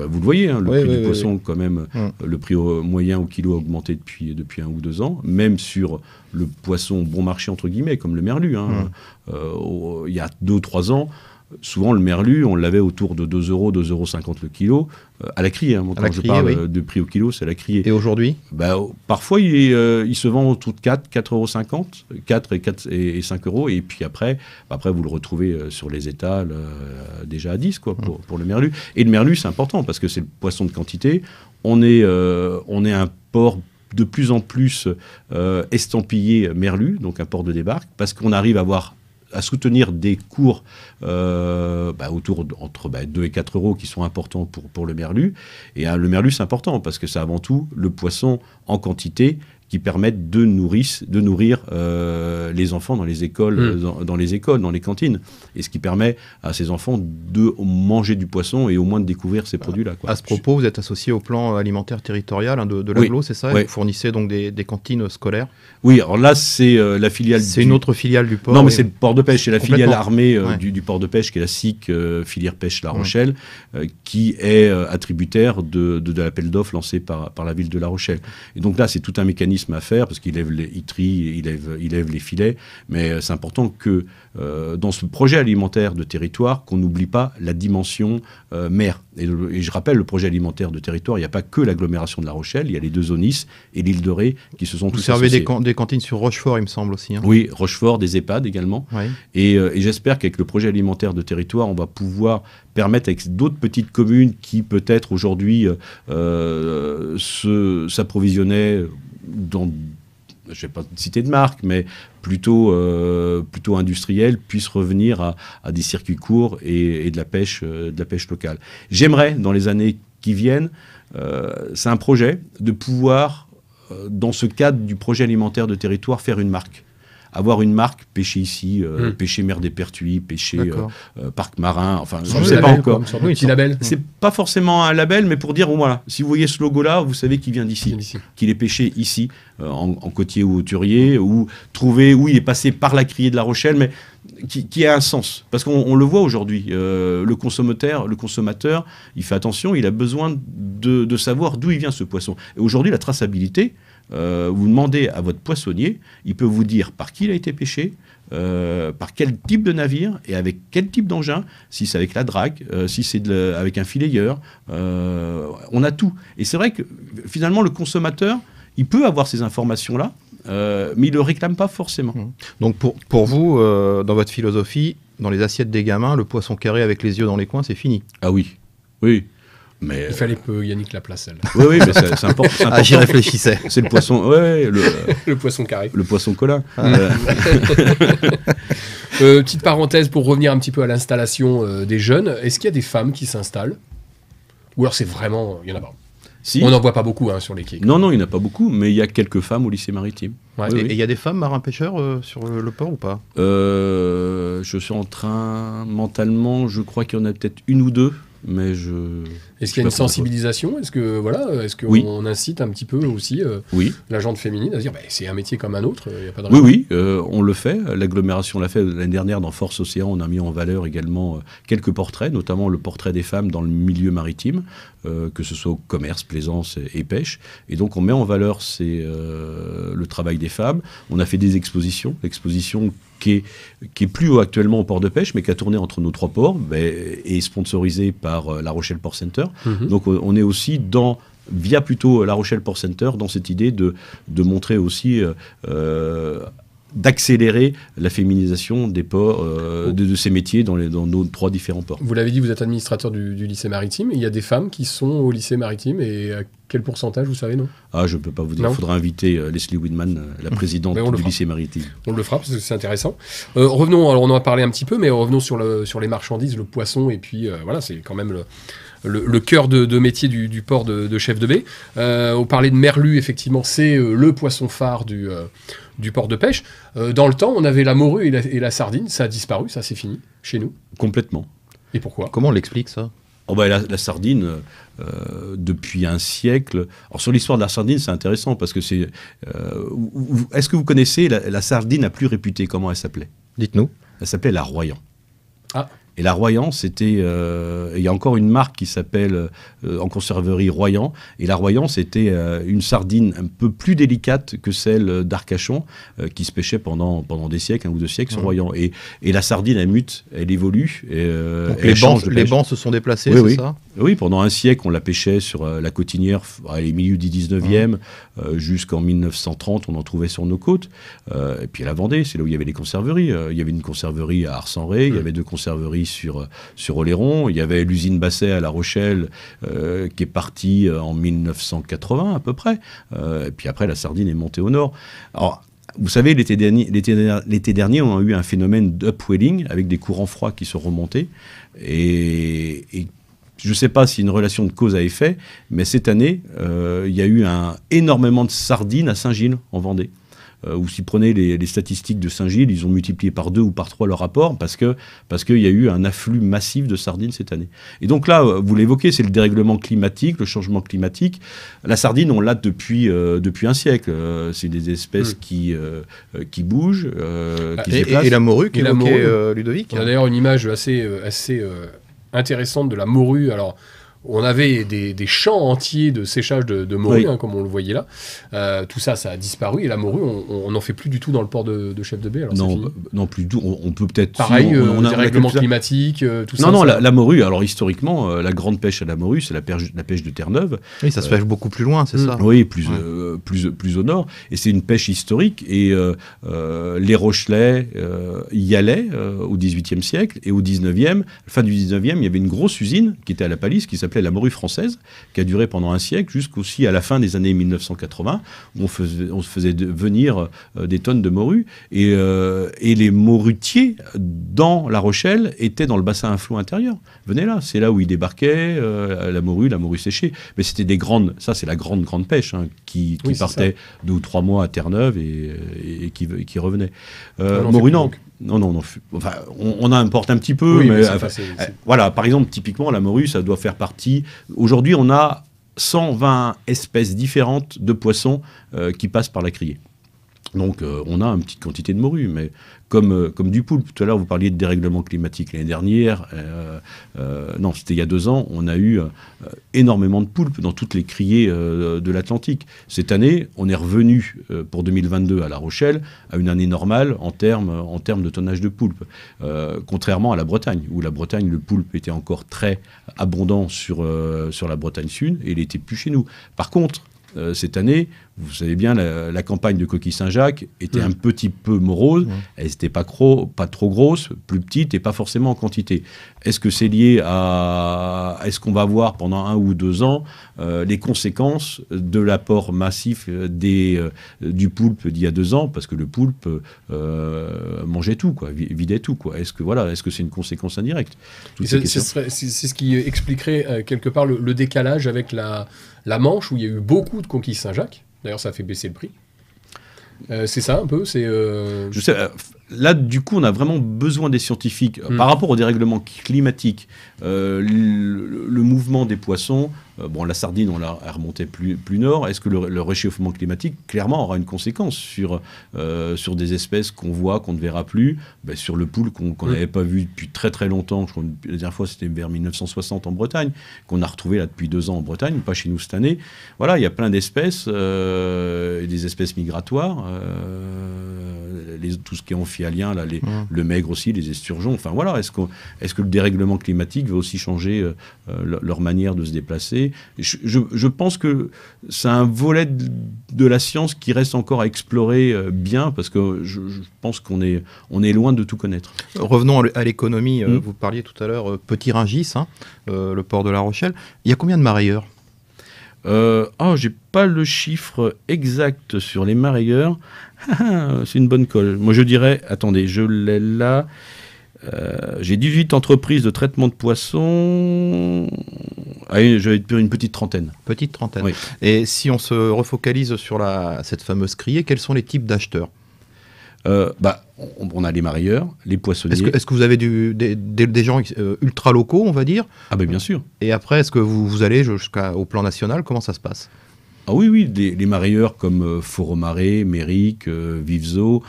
vous le voyez, hein, le prix du poisson, quand même, le prix moyen au kilo a augmenté depuis 1 ou 2 ans, même sur le poisson bon marché, entre guillemets, comme le merlu. Hein. Il y a 2 ou 3 ans, souvent le merlu, on l'avait autour de 2 €, 2,50 € le kilo, à la criée. Hein. Quand je parle de prix au kilo, c'est à la criée. Et aujourd'hui, parfois, il se vend autour de 4,50 €, 4 et 5 €. Et puis après, vous le retrouvez sur les étals déjà à 10 pour le merlu. Et le merlu, c'est important parce que c'est le poisson de quantité. On est un port de plus en plus estampillé merlu, donc un port de débarque, parce qu'on arrive à soutenir des cours entre 2 et 4 € qui sont importants pour le merlu. Et le merlu, c'est important parce que c'est avant tout le poisson en quantité qui permettent de nourrir les enfants dans les écoles, dans les cantines. Et ce qui permet à ces enfants de manger du poisson et au moins de découvrir ces produits-là. À ce propos, vous êtes associé au plan alimentaire territorial de l'Aglo, c'est ça? Oui. Vous fournissez donc des cantines scolaires? Oui, alors là, c'est la filiale... C'est une autre filiale du port? Non, mais c'est le port de pêche. C'est la filiale armée du port de pêche, qui est la SIC, filière pêche La Rochelle, qui est attributaire de l'appel d'offres lancé par la ville de La Rochelle. Et donc là, c'est tout un mécanisme à faire, parce qu'il trie, il lève les filets, mais c'est important que dans ce projet alimentaire de territoire, qu'on n'oublie pas la dimension mer. Et je rappelle, le projet alimentaire de territoire, il n'y a pas que l'agglomération de La Rochelle, il y a les 2 Zonis et l'île de Ré qui se sont tous associés. Vous servez des cantines sur Rochefort, il me semble aussi. Hein. Oui, Rochefort, des EHPAD également. Oui. Et j'espère qu'avec le projet alimentaire de territoire, on va pouvoir permettre avec d'autres petites communes qui peut-être aujourd'hui s'approvisionnaient dans, je ne vais pas citer de marque, mais plutôt industrielle, puissent revenir à des circuits courts et de la pêche locale. J'aimerais, dans les années qui viennent, c'est un projet de pouvoir, dans ce cadre du projet alimentaire de territoire, faire une marque. Avoir une marque, pêcher ici, pêcher mer des Pertuis, pêcher parc marin, enfin, je ne sais pas encore. Oui, petit label. C'est pas forcément un label, mais pour dire, voilà, si vous voyez ce logo-là, vous savez qu'il vient d'ici, qu'il est pêché ici, en côtier ou hauturier, ou trouvé, où il est passé par la criée de La Rochelle, mais qui a un sens. Parce qu'on le voit aujourd'hui, le consommateur, il fait attention, il a besoin de savoir d'où il vient ce poisson. Et aujourd'hui, la traçabilité, vous demandez à votre poissonnier, il peut vous dire par qui il a été pêché, par quel type de navire et avec quel type d'engin, si c'est avec la drague, si c'est avec un filayeur, on a tout. Et c'est vrai que finalement le consommateur, il peut avoir ces informations-là, mais il ne le réclame pas forcément. Donc pour vous, dans votre philosophie, dans les assiettes des gamins, le poisson carré avec les yeux dans les coins, c'est fini? Ah oui, oui. Mais Il fallait peu Yannick Laplace, celle. oui, mais c'est important. Ah, j'y réfléchissais. C'est le poisson, ouais, Le poisson carré. le poisson colin. Petite parenthèse pour revenir un petit peu à l'installation des jeunes. Est-ce qu'il y a des femmes qui s'installent? Ou alors c'est vraiment... Il y en a pas. Si. On n'en voit pas beaucoup sur les quais. Non, il n'y en a pas beaucoup, mais il y a quelques femmes au lycée maritime. Ouais. Oui, Et oui. il y a des femmes marins-pêcheurs sur le port ou pas? Je suis en train, mentalement, je crois qu'il y en a peut-être une ou deux, mais Est-ce qu'il y a une sensibilisation? Est-ce qu'on Oui. incite un petit peu aussi Oui. la gente féminine à se dire c'est un métier comme un autre, il n'y a pas de Oui, raison. on le fait. L'agglomération l'a fait l'année dernière dans Force Océan. On a mis en valeur également quelques portraits, notamment le portrait des femmes dans le milieu maritime, que ce soit au commerce, plaisance et pêche. Et donc on met en valeur le travail des femmes. On a fait des expositions. L'exposition qui est plus actuellement au port de pêche, mais qui a tourné entre nos 3 ports, et sponsorisée par La Rochelle Port Center. Mhm. Donc on est aussi via plutôt La Rochelle Port Center, dans cette idée de montrer aussi, d'accélérer la féminisation des ports, de ces métiers dans nos 3 différents ports. Vous l'avez dit, vous êtes administrateur du lycée maritime. Il y a des femmes qui sont au lycée maritime, et à quel pourcentage, vous savez, non? Ah, je ne peux pas vous dire. Non. Il faudra inviter Leslie Whitman, la présidente Mais on le du fera. lycée maritime. On le fera parce que c'est intéressant. Revenons, alors on en a parlé un petit peu, mais revenons sur les marchandises, le poisson, et puis voilà, c'est quand même le cœur de métier du port de Chef de Baie. On parlait de merlu, effectivement, c'est le poisson phare du port de pêche. Dans le temps, on avait la morue et la sardine, ça a disparu, ça c'est fini chez nous. Complètement. Et pourquoi? Comment on l'explique ça? Oh bah, la sardine, depuis un siècle... Alors sur l'histoire de la sardine, c'est intéressant, parce que c'est... Est-ce que vous connaissez la sardine la plus réputée? Comment elle s'appelait? Dites-nous. Elle s'appelait la Royan. Ah. Et la Royan, c'était... il y a encore une marque qui s'appelle, en conserverie, Royan. Et la Royan, c'était une sardine un peu plus délicate que celle d'Arcachon, qui se pêchait pendant des siècles, 1 ou 2 siècles, sur Royan. Et la sardine, elle mute, elle évolue. Donc elle change de les pêche. bancs se sont déplacés, Oui, c'est oui. ça? Oui, pendant un siècle, on la pêchait sur la côtinière, milieu du 19e, jusqu'en 1930, on en trouvait sur nos côtes. Et puis à la Vendée, c'est là où il y avait les conserveries. Il y avait une conserverie à Ars-en-Ré, il y avait 2 conserveries sur Oléron, il y avait l'usine Basset à La Rochelle, qui est partie en 1980 à peu près. Et puis après, la sardine est montée au nord. Alors, vous savez, l'été dernier, on a eu un phénomène d'upwelling avec des courants froids qui sont remontés. Et je ne sais pas si une relation de cause à effet, mais cette année, il y a eu énormément de sardines à Saint-Gilles, en Vendée. Ou si prenez les statistiques de Saint-Gilles, ils ont multiplié par 2 ou par 3 leur rapport parce qu'il y a eu un afflux massif de sardines cette année. Et donc là, vous l'évoquez, c'est le dérèglement climatique, le changement climatique. La sardine, on l'a depuis un siècle. C'est des espèces qui bougent, qui se déplacent. Et la morue Et la qu'évoquait morue. Ludovic? On a d'ailleurs une image assez intéressante de la morue. Alors, on avait des champs entiers de séchage de morue, Oui. comme on le voyait là. Tout ça, ça a disparu. Et la morue, on n'en fait plus du tout dans le port de Chef de Baie. Alors c'est fini. Non, plus du tout. On peut peut-être... Pareil, si on a dérèglement quelques- climatique, tout ça. Non, ça- la morue, alors historiquement, la grande pêche à la morue, c'est la pêche de Terre-Neuve. Oui, ça se pêche beaucoup plus loin, c'est ça? Oui, plus au nord. Et c'est une pêche historique. Et les Rochelais y allaient au XVIIIe siècle. Et au XIXe, fin du XIXe, il y avait une grosse usine qui était à la Palisse, qui s'appelait la morue française, qui a duré pendant un siècle, jusqu'aussi à la fin des années 1980, où on faisait venir des tonnes de morue. Et les morutiers dans La Rochelle étaient dans le bassin à flot intérieur. Venez là, c'est là où ils débarquaient, la morue séchée. Mais c'était des grandes... Ça, c'est la grande pêche, hein, qui Oui, c'est partait 2 ou 3 mois à Terre-Neuve et qui revenait. on en fait Morue, plus, non. donc. Non, enfin, on importe un petit peu, Oui, mais mais c'est voilà, par exemple, typiquement, la morue, ça doit faire partie... Aujourd'hui, on a 120 espèces différentes de poissons qui passent par la criée. Donc, on a une petite quantité de morue, mais comme du poulpe. Tout à l'heure, vous parliez de dérèglement climatique l'année dernière. Non, c'était il y a 2 ans. On a eu énormément de poulpes dans toutes les criées de l'Atlantique. Cette année, on est revenu pour 2022 à La Rochelle à une année normale en termes de tonnage de poulpes. Contrairement à la Bretagne, où la Bretagne, le poulpe était encore très abondant sur la Bretagne Sud et il n'était plus chez nous. Par contre, cette année, Vous savez bien, la campagne de Coquille Saint-Jacques était un petit peu morose. Elle n'était pas trop grosse, plus petite et pas forcément en quantité. Est-ce que c'est lié à... Est-ce qu'on va voir pendant 1 ou 2 ans les conséquences de l'apport massif du poulpe d'il y a 2 ans? Parce que le poulpe mangeait tout, quoi, vidait tout, quoi. Est-ce que c'est une conséquence indirecte? C'est ce qui expliquerait quelque part le décalage avec la Manche, où il y a eu beaucoup de conquilles Saint-Jacques. D'ailleurs, ça a fait baisser le prix. C'est ça un peu, Je sais, là, du coup, on a vraiment besoin des scientifiques. Par rapport au dérèglement climatique, le mouvement des poissons, la sardine, on l'a remonté plus nord. Est-ce que le réchauffement climatique, clairement, aura une conséquence sur des espèces qu'on voit, qu'on ne verra plus, sur le poulpe qu'on n'avait pas vu depuis très très longtemps. Je crois que la dernière fois, c'était vers 1960 en Bretagne, qu'on a retrouvé là depuis 2 ans en Bretagne, pas chez nous cette année. Voilà, il y a plein d'espèces, des espèces migratoires, tout ce qui est amphihalien, là, le maigre aussi, les esturgeons. Enfin voilà, est-ce que le dérèglement climatique va aussi changer leur manière de se déplacer? Je pense que c'est un volet de la science qui reste encore à explorer bien, parce que je pense qu'on est loin de tout connaître. Revenons à l'économie. Vous parliez tout à l'heure Petit Rungis, le port de La Rochelle. Il y a combien de marailleurs? J'ai pas le chiffre exact sur les marailleurs. C'est une bonne colle. Moi, je dirais, attendez, je l'ai là. J'ai 18 entreprises de traitement de poissons. Je vais dire une petite trentaine. Petite trentaine. Oui. Et si on se refocalise sur cette fameuse criée, quels sont les types d'acheteurs? On a les marailleurs, les poissonniers. Est-ce que vous avez des gens ultra locaux, on va dire? Ah ben bien sûr. Et après, est-ce que vous allez jusqu'au plan national? Comment ça se passe? Ah oui, les marailleurs comme Foromaré, Méric, Vivzo,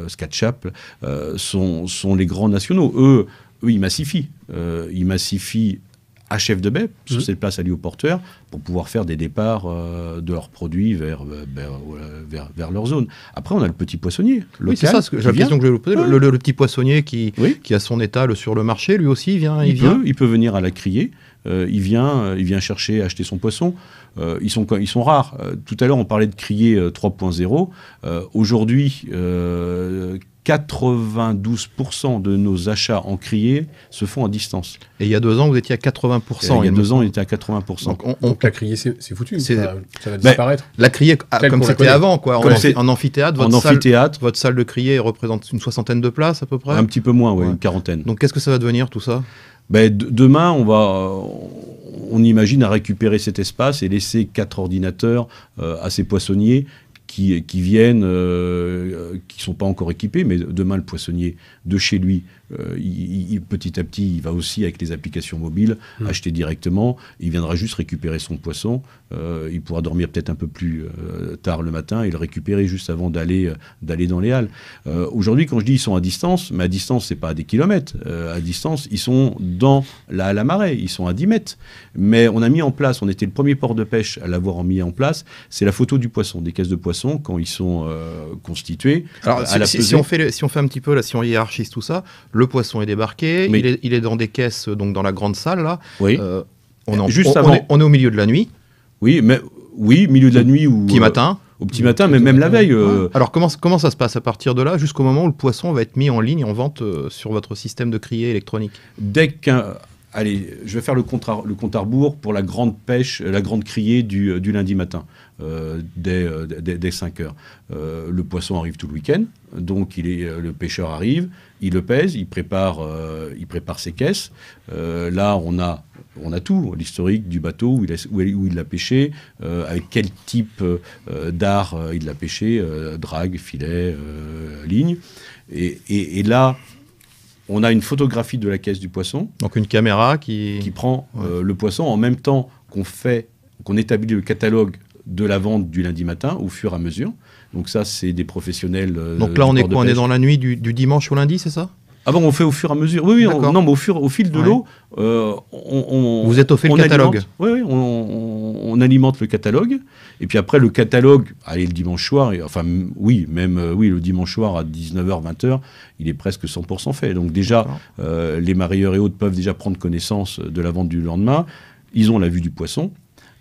Scatchap sont les grands nationaux. Eux, ils massifient. Ils massifient à chef de baie, sur cette place alliée aux porteurs, pour pouvoir faire des départs de leurs produits vers leur zone. Après, on a le petit poissonnier local. Oui, c'est ça, la question que je vais vous poser. Le petit poissonnier qui a son étal sur le marché, lui aussi, il peut venir à la criée. Il vient chercher, acheter son poisson. Ils sont rares. Tout à l'heure, on parlait de criée 3.0. Aujourd'hui, 92% de nos achats en criée se font à distance. Et il y a 2 ans, vous étiez à 80%. Il y a 2 ans, on était à 80%. Donc la criée, c'est foutu. Ça va disparaître. La criée, comme c'était avant, quoi. En amphithéâtre, votre salle de criée représente une 60aine de places à peu près. Un petit peu moins, une 40aine. Donc qu'est-ce que ça va devenir tout ça? Demain, on imagine à récupérer cet espace et laisser 4 ordinateurs à ces poissonniers qui viennent, qui ne sont pas encore équipés, mais demain, le poissonnier de chez lui, petit à petit, il va aussi, avec les applications mobiles, acheter directement. Il viendra juste récupérer son poisson. Il pourra dormir peut-être un peu plus tard le matin et le récupérer juste avant d'aller dans les halles. Aujourd'hui, quand je dis ils sont à distance, mais à distance, ce n'est pas à des kilomètres. À distance, ils sont dans la halle à marais. Ils sont à 10 mètres. Mais on a mis en place, on était le premier port de pêche à l'avoir mis en place, c'est la photo du poisson, des caisses de poissons quand ils sont constituées. Alors, si on fait un petit peu, là, si on hiérarchise tout ça, le poisson est débarqué, il est dans des caisses, donc dans la grande salle, là. Oui. On est au milieu de la nuit. Oui, milieu de la nuit ou... Petit matin. Au petit matin, mais même la veille. Alors, comment ça se passe à partir de là, jusqu'au moment où le poisson va être mis en ligne, en vente sur votre système de criée électronique? Allez, je vais faire le compte à rebours pour la grande pêche, la grande criée du lundi matin, dès 5 heures. Le poisson arrive tout le week-end, donc le pêcheur arrive, il le pèse, il prépare ses caisses. Là, on a tout, l'historique du bateau, où il l'a pêché, avec quel type d'art il l'a pêché, drague, filet, ligne. Et là, on a une photographie de la caisse du poisson. Donc une caméra qui prend le poisson en même temps qu'on établit le catalogue de la vente du lundi matin au fur et à mesure. Donc ça, c'est des professionnels. Donc là, on est dans la nuit du dimanche au lundi, c'est ça? Ah bon, on fait au fur et à mesure. Oui, mais au fil de l'eau, vous êtes au fil du catalogue. Oui, on alimente le catalogue. Et puis après, le catalogue, le dimanche soir, le dimanche soir à 19h, 20h, il est presque 100% fait. Donc déjà, les marailleurs et autres peuvent déjà prendre connaissance de la vente du lendemain. Ils ont la vue du poisson.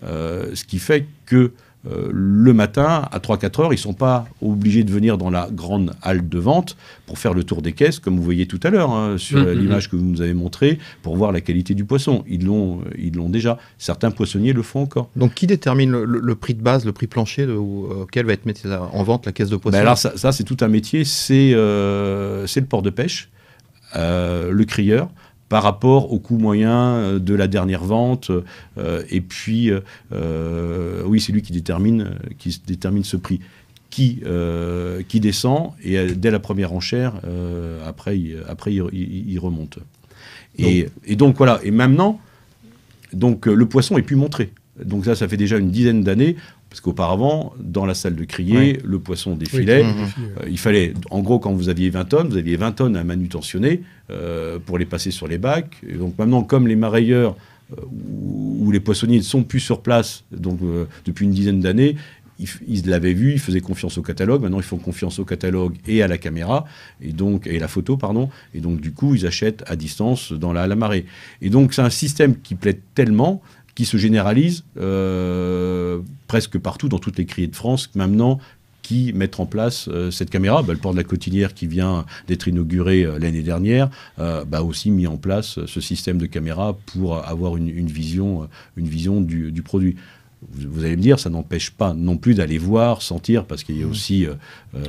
Ce qui fait que le matin, à 3-4 heures, ils ne sont pas obligés de venir dans la grande halle de vente pour faire le tour des caisses, comme vous voyez tout à l'heure, hein, sur l'image que vous nous avez montrée, pour voir la qualité du poisson. Ils l'ont déjà. Certains poissonniers le font encore. Donc, qui détermine le prix de base, le prix plancher auquel va être mise en vente la caisse de poisson? Alors ça c'est tout un métier. C'est le port de pêche, le crieur, par rapport au coût moyen de la dernière vente. Et puis, oui, c'est lui qui détermine ce prix. Qui descend, et dès la première enchère, après il remonte. Et donc, voilà. Et maintenant, le poisson est plus montré. Donc ça fait déjà une dizaine d'années. Parce qu'auparavant, dans la salle de criée, le poisson défilait. Il fallait, en gros, quand vous aviez 20 tonnes, vous aviez 20 tonnes à manutentionner pour les passer sur les bacs. Et donc maintenant, comme les marailleurs ou les poissonniers ne sont plus sur place, donc depuis une dizaine d'années, ils l'avaient vu, ils faisaient confiance au catalogue. Maintenant, ils font confiance au catalogue et à la caméra, et la photo, pardon. Et donc, du coup, ils achètent à distance dans la marée. Et donc, c'est un système qui plaît tellement, qui se généralise presque partout dans toutes les criées de France maintenant, qui mettent en place cette caméra. Le port de la Cotinière qui vient d'être inauguré l'année dernière a aussi mis en place ce système de caméra pour avoir une vision du produit. Vous allez me dire, ça n'empêche pas non plus d'aller voir, sentir, parce qu'il y a aussi...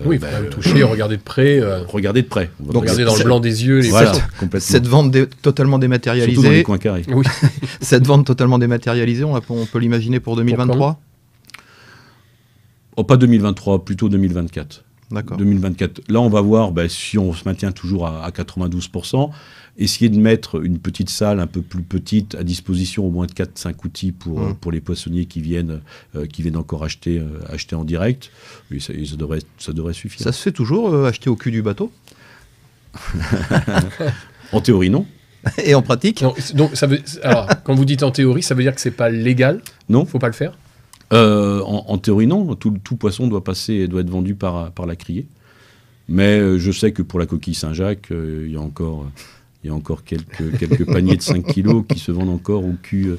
oui, il faut même toucher, regarder de près. Regarder de près. Donc regarder dans le blanc des yeux. Voilà, complètement. Cette vente totalement dématérialisée... Surtout dans les coins carrés. Oui. Cette vente totalement dématérialisée, on peut l'imaginer pour 2023 ? Pas 2023, plutôt 2024. D'accord. 2024. Là, on va voir si on se maintient toujours à 92%. Essayer de mettre une petite salle un peu plus petite à disposition, au moins de 4-5 outils pour les poissonniers qui viennent encore acheter en direct. Oui, ça devrait suffire. Ça se fait toujours acheter au cul du bateau? En théorie, non. Et en pratique? Non, donc, alors, quand vous dites en théorie, ça veut dire que c'est pas légal? Non. Faut pas le faire? En théorie, non. Tout poisson doit être vendu par la criée. Mais je sais que pour la coquille Saint-Jacques, il y a encore quelques paniers de 5 kilos qui se vendent encore au cul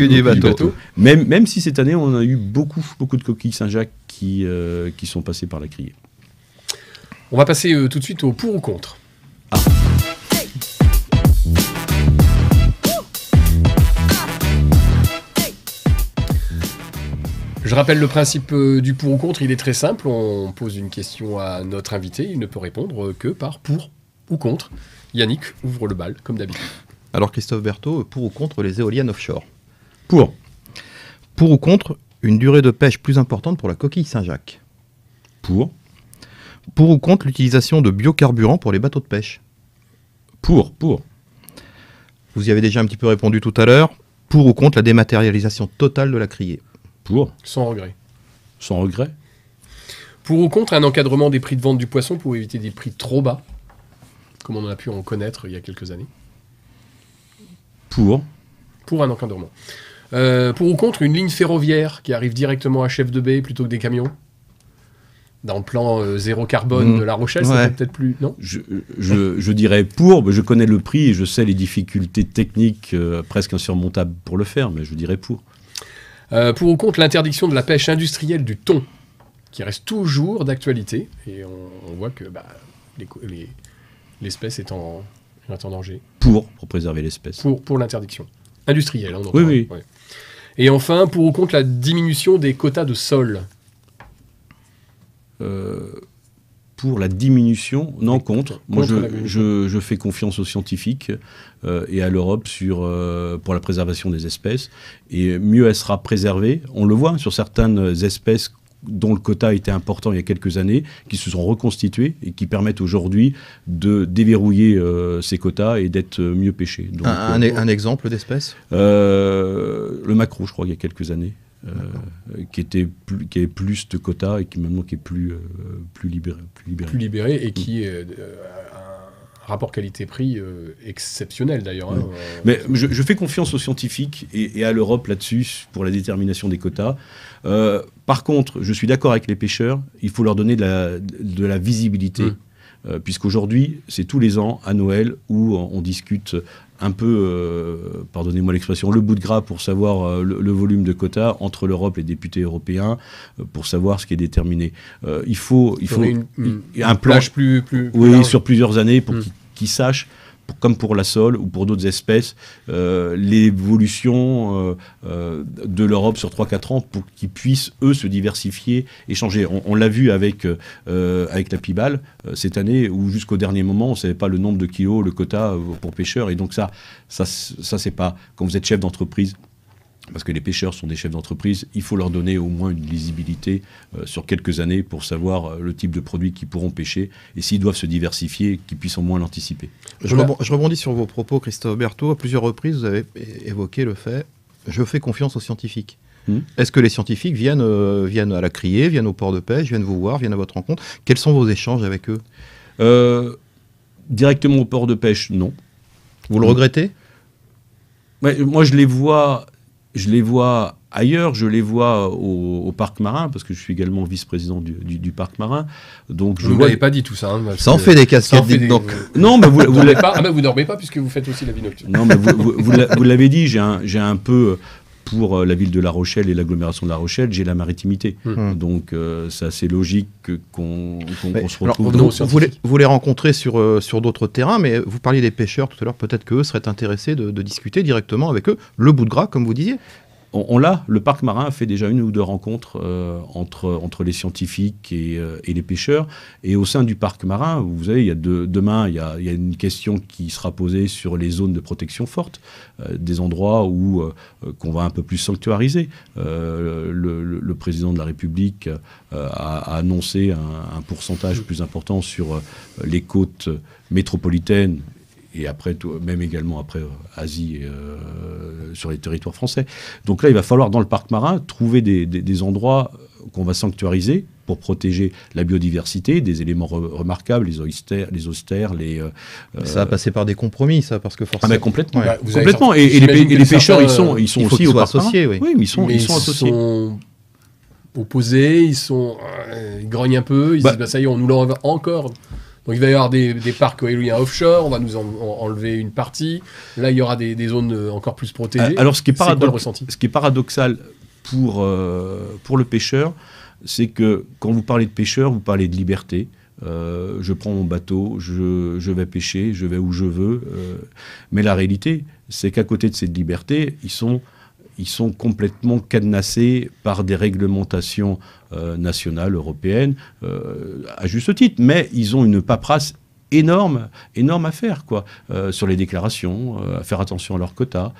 du bateau. Même si cette année, on a eu beaucoup de coquilles Saint-Jacques qui sont passées par la criée. On va passer tout de suite au pour ou contre. Je rappelle le principe du pour ou contre, il est très simple. On pose une question à notre invité, il ne peut répondre que par pour ou contre. Yannick ouvre le bal, comme d'habitude. Alors Christophe Berthaud, pour ou contre les éoliennes offshore? Pour. Pour ou contre une durée de pêche plus importante pour la coquille Saint-Jacques? Pour. Pour ou contre l'utilisation de biocarburants pour les bateaux de pêche? Pour. Vous y avez déjà un petit peu répondu tout à l'heure. Pour ou contre la dématérialisation totale de la criée? Pour. Sans regret. Sans regret. Pour ou contre un encadrement des prix de vente du poisson pour éviter des prix trop bas, comme on en a pu en connaître il y a quelques années? Pour. Pour un encadrement. Pour ou contre une ligne ferroviaire qui arrive directement à Chef de Baie plutôt que des camions? Dans le plan zéro carbone de La Rochelle, ça peut-être plus... Non, je dirais pour. Je connais le prix et je sais les difficultés techniques presque insurmontables pour le faire, mais je dirais pour. Pour ou contre l'interdiction de la pêche industrielle du thon, qui reste toujours d'actualité, et on voit que l'espèce est en danger. Pour préserver l'espèce. Pour l'interdiction. Industrielle, on entend. Oui. Ouais. Et enfin, pour ou contre la diminution des quotas de sol? Pour la diminution, non, contre. Moi, je fais confiance aux scientifiques et à l'Europe pour la préservation des espèces. Et mieux elle sera préservée. On le voit sur certaines espèces dont le quota était important il y a quelques années, qui se sont reconstituées et qui permettent aujourd'hui de déverrouiller ces quotas et d'être mieux pêchés. Donc, un exemple d'espèce? Le maquereau, je crois, il y a quelques années. Qui avait plus de quotas et qui maintenant qui est plus libéré. Plus libéré et qui est un rapport qualité-prix exceptionnel d'ailleurs. Ouais. Mais je fais confiance aux scientifiques et à l'Europe là-dessus pour la détermination des quotas. Par contre, je suis d'accord avec les pêcheurs, il faut leur donner de la visibilité. puisqu'aujourd'hui, c'est tous les ans, à Noël, où on discute un peu, pardonnez-moi l'expression, le bout de gras pour savoir le volume de quotas entre l'Europe et les députés européens, pour savoir ce qui est déterminé. Il faut un plan plus oui, large. sur plusieurs années pour qu'ils sachent, comme pour la sole ou pour d'autres espèces, l'évolution de l'Europe sur 3-4 ans pour qu'ils puissent, eux, se diversifier et changer. On l'a vu avec la PIBAL cette année, où jusqu'au dernier moment, on ne savait pas le nombre de kilos, le quota pour pêcheurs. Et donc ça c'est pas... Quand vous êtes chef d'entreprise, parce que les pêcheurs sont des chefs d'entreprise, il faut leur donner au moins une lisibilité sur quelques années pour savoir le type de produits qu'ils pourront pêcher et s'ils doivent se diversifier, qu'ils puissent au moins l'anticiper. Je rebondis sur vos propos, Christophe Berthaud. À plusieurs reprises, vous avez évoqué le fait « je fais confiance aux scientifiques ». Est-ce que les scientifiques viennent à la criée, viennent au port de pêche, viennent vous voir, viennent à votre rencontre? Quels sont vos échanges avec eux? Directement au port de pêche, non. Vous le regrettez? Ouais, moi, je les vois ailleurs, je les vois au parc marin, parce que je suis également vice-président du parc marin. Donc Vous ne l'avez pas dit tout ça. Hein, ça en fait des casquettes, dites donc. Non, mais vous dormez pas. Ah, mais vous dormez pas puisque vous faites aussi la vie nocturne. Non, mais vous l'avez dit, j'ai un peu... Pour la ville de La Rochelle et l'agglomération de La Rochelle, j'ai la maritimité. Donc, c'est assez logique qu'on se retrouve. Alors, vous les rencontrez sur d'autres terrains, mais vous parliez des pêcheurs tout à l'heure. Peut-être qu'eux seraient intéressés de discuter directement avec eux, le bout de gras, comme vous disiez. On l'a, le parc marin a fait déjà 1 ou 2 rencontres entre les scientifiques et les pêcheurs. Et au sein du parc marin, vous savez, demain, il y a une question qui sera posée sur les zones de protection forte, des endroits où qu'on va un peu plus sanctuariser. Le président de la République a annoncé un pourcentage plus important sur les côtes métropolitaines, et après, même également après Asie, sur les territoires français. Donc là, il va falloir, dans le parc marin, trouver des endroits qu'on va sanctuariser pour protéger la biodiversité, des éléments remarquables, les austères, Ça va passer par des compromis, ça, parce que forcément... Ah, mais complètement. Ouais. Complètement. Et les pêcheurs, ils sont aussi au parc associés, marin. Oui, mais ils sont associés. Ils sont opposés, ils grognent un peu, ils disent, ça y est, on nous l'enlève encore. Donc il va y avoir des parcs éoliens offshore, on va nous enlever une partie. Là, il y aura des zones encore plus protégées. Alors, ce qui est est paradoxal pour le pêcheur, c'est que quand vous parlez de pêcheur, vous parlez de liberté. Je prends mon bateau, je vais pêcher, je vais où je veux. Mais la réalité, c'est qu'à côté de cette liberté, ils sont complètement cadenassés par des réglementations nationales, européennes, à juste titre. Mais ils ont une paperasse énorme à faire, quoi, sur les déclarations, faire attention à leurs quotas,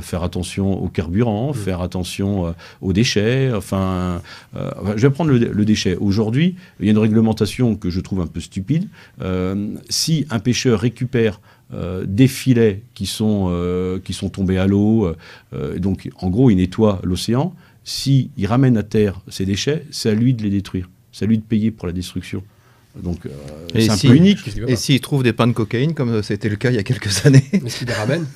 faire attention aux carburants, faire attention aux déchets. Je vais prendre le déchet. Aujourd'hui, il y a une réglementation que je trouve un peu stupide. Si un pêcheur récupère des filets qui sont tombés à l'eau, donc en gros il nettoie l'océan, s'il ramène à terre ces déchets, c'est à lui de les détruire, c'est à lui de payer pour la destruction. Donc c'est un peu unique. Et s'il trouve des pains de cocaïne, comme c'était le cas il y a quelques années? Est-ce qu'il les ramène?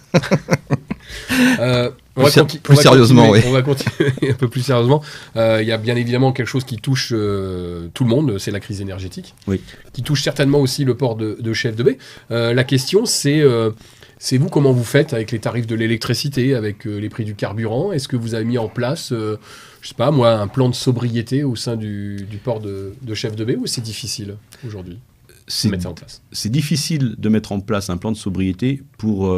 Plus sérieusement, oui. On va continuer un peu plus sérieusement. Il y a bien évidemment quelque chose qui touche tout le monde, c'est la crise énergétique, oui, qui touche certainement aussi le port de Chef de Baie. La question, c'est vous, comment vous faites avec les tarifs de l'électricité, avec les prix du carburant? Est-ce que vous avez mis en place, je sais pas moi, un plan de sobriété au sein du port de Chef de Baie, ou c'est difficile aujourd'hui de mettre ça en place? C'est difficile de mettre en place un plan de sobriété pour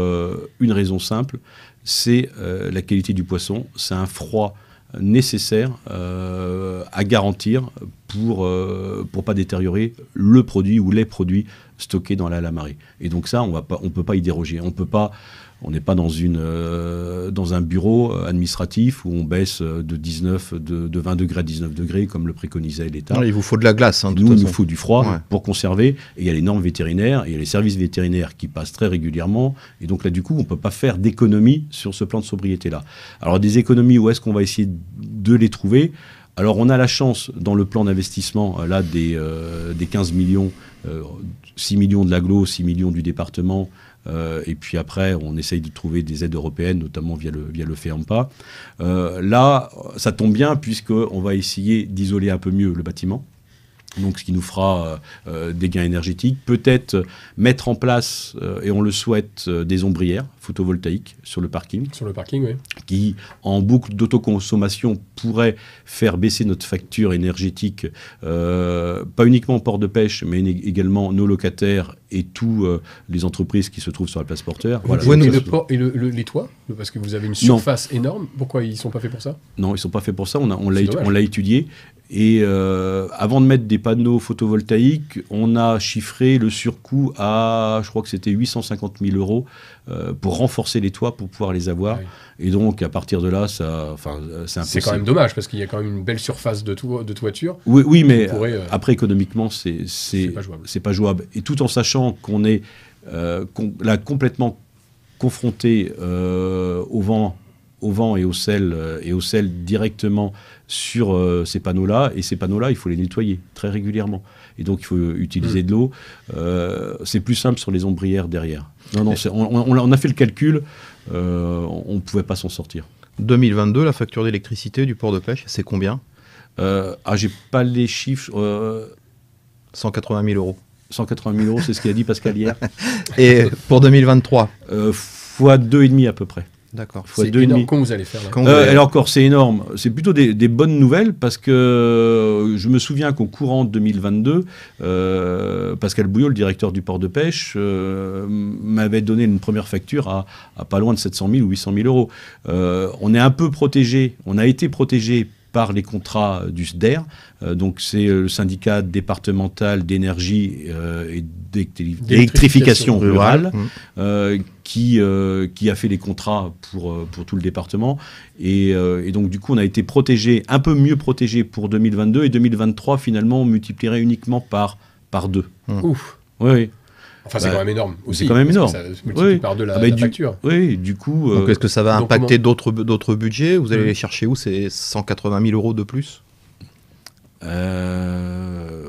une raison simple, c'est la qualité du poisson. C'est un froid nécessaire à garantir pour pas détériorer le produit ou les produits stockés dans la marée. Et donc ça, on peut pas y déroger. On n'est pas dans un bureau administratif où on baisse de 20 degrés à 19 degrés comme le préconisait l'État. Non, il vous faut de la glace. Nous, il nous faut du froid pour conserver. Et il y a les normes vétérinaires, il y a les services vétérinaires qui passent très régulièrement. Et donc là, du coup, on ne peut pas faire d'économies sur ce plan de sobriété-là. Alors des économies, où est-ce qu'on va essayer de les trouver? Alors on a la chance, dans le plan d'investissement, là, des 15 millions, 6 millions de l'agglo, 6 millions du département, et puis après, on essaye de trouver des aides européennes, notamment via le FEAMPA. Là, ça tombe bien, puisqu'on va essayer d'isoler un peu mieux le bâtiment. Donc, ce qui nous fera des gains énergétiques. Peut-être mettre en place, et on le souhaite, des ombrières photovoltaïques sur le parking. Sur le parking, oui. Qui, en boucle d'autoconsommation, pourraient faire baisser notre facture énergétique, pas uniquement au port de pêche, mais également nos locataires et tous les entreprises qui se trouvent sur la place Porteur. Voilà. Et les toits, parce que vous avez une surface énorme, pourquoi ils ne sont pas faits pour ça? Non, ils ne sont pas faits pour ça, on l'a étudié. Et avant de mettre des panneaux photovoltaïques, on a chiffré le surcoût à, je crois que c'était 850 000 € pour renforcer les toits, pour pouvoir les avoir. Oui. Et donc, à partir de là, c'est impossible. C'est quand même dommage, parce qu'il y a quand même une belle surface de toiture. Oui, mais après, économiquement, c'est pas jouable. Et tout en sachant qu'on est là complètement confronté au vent et au sel directement sur ces panneaux-là. Et ces panneaux-là, il faut les nettoyer très régulièrement. Et donc, il faut utiliser de l'eau. C'est plus simple sur les ombrières derrière. Non, on a fait le calcul. On ne pouvait pas s'en sortir. 2022, la facture d'électricité du port de pêche, c'est combien? J'ai pas les chiffres. 180 000 €. 180 000 €, c'est ce qu'il a dit Pascal hier. Et pour 2023 fois 2,5 à peu près. D'accord. C'est énorme. Quand vous allez faire là alors encore, c'est énorme. C'est plutôt des bonnes nouvelles parce que je me souviens qu'au courant de 2022, Pascal Bouillot, le directeur du port de pêche, m'avait donné une première facture à pas loin de 700 000 ou 800 000 €. On est un peu protégé. On a été protégé par les contrats du SDER. Donc c'est le syndicat départemental d'énergie et d'électrification rurale qui a fait les contrats pour tout le département. Et donc du coup on a été protégé, un peu mieux protégé pour 2022, et 2023 finalement on multiplierait uniquement par 2. Ouf. Oui. Enfin, c'est quand même énorme aussi. C'est quand même énorme. Ça se multiplie par deux la facture. Oui, du coup... Donc, est-ce que ça va impacter d'autres budgets? Vous allez les chercher où, ces 180 000 € de plus?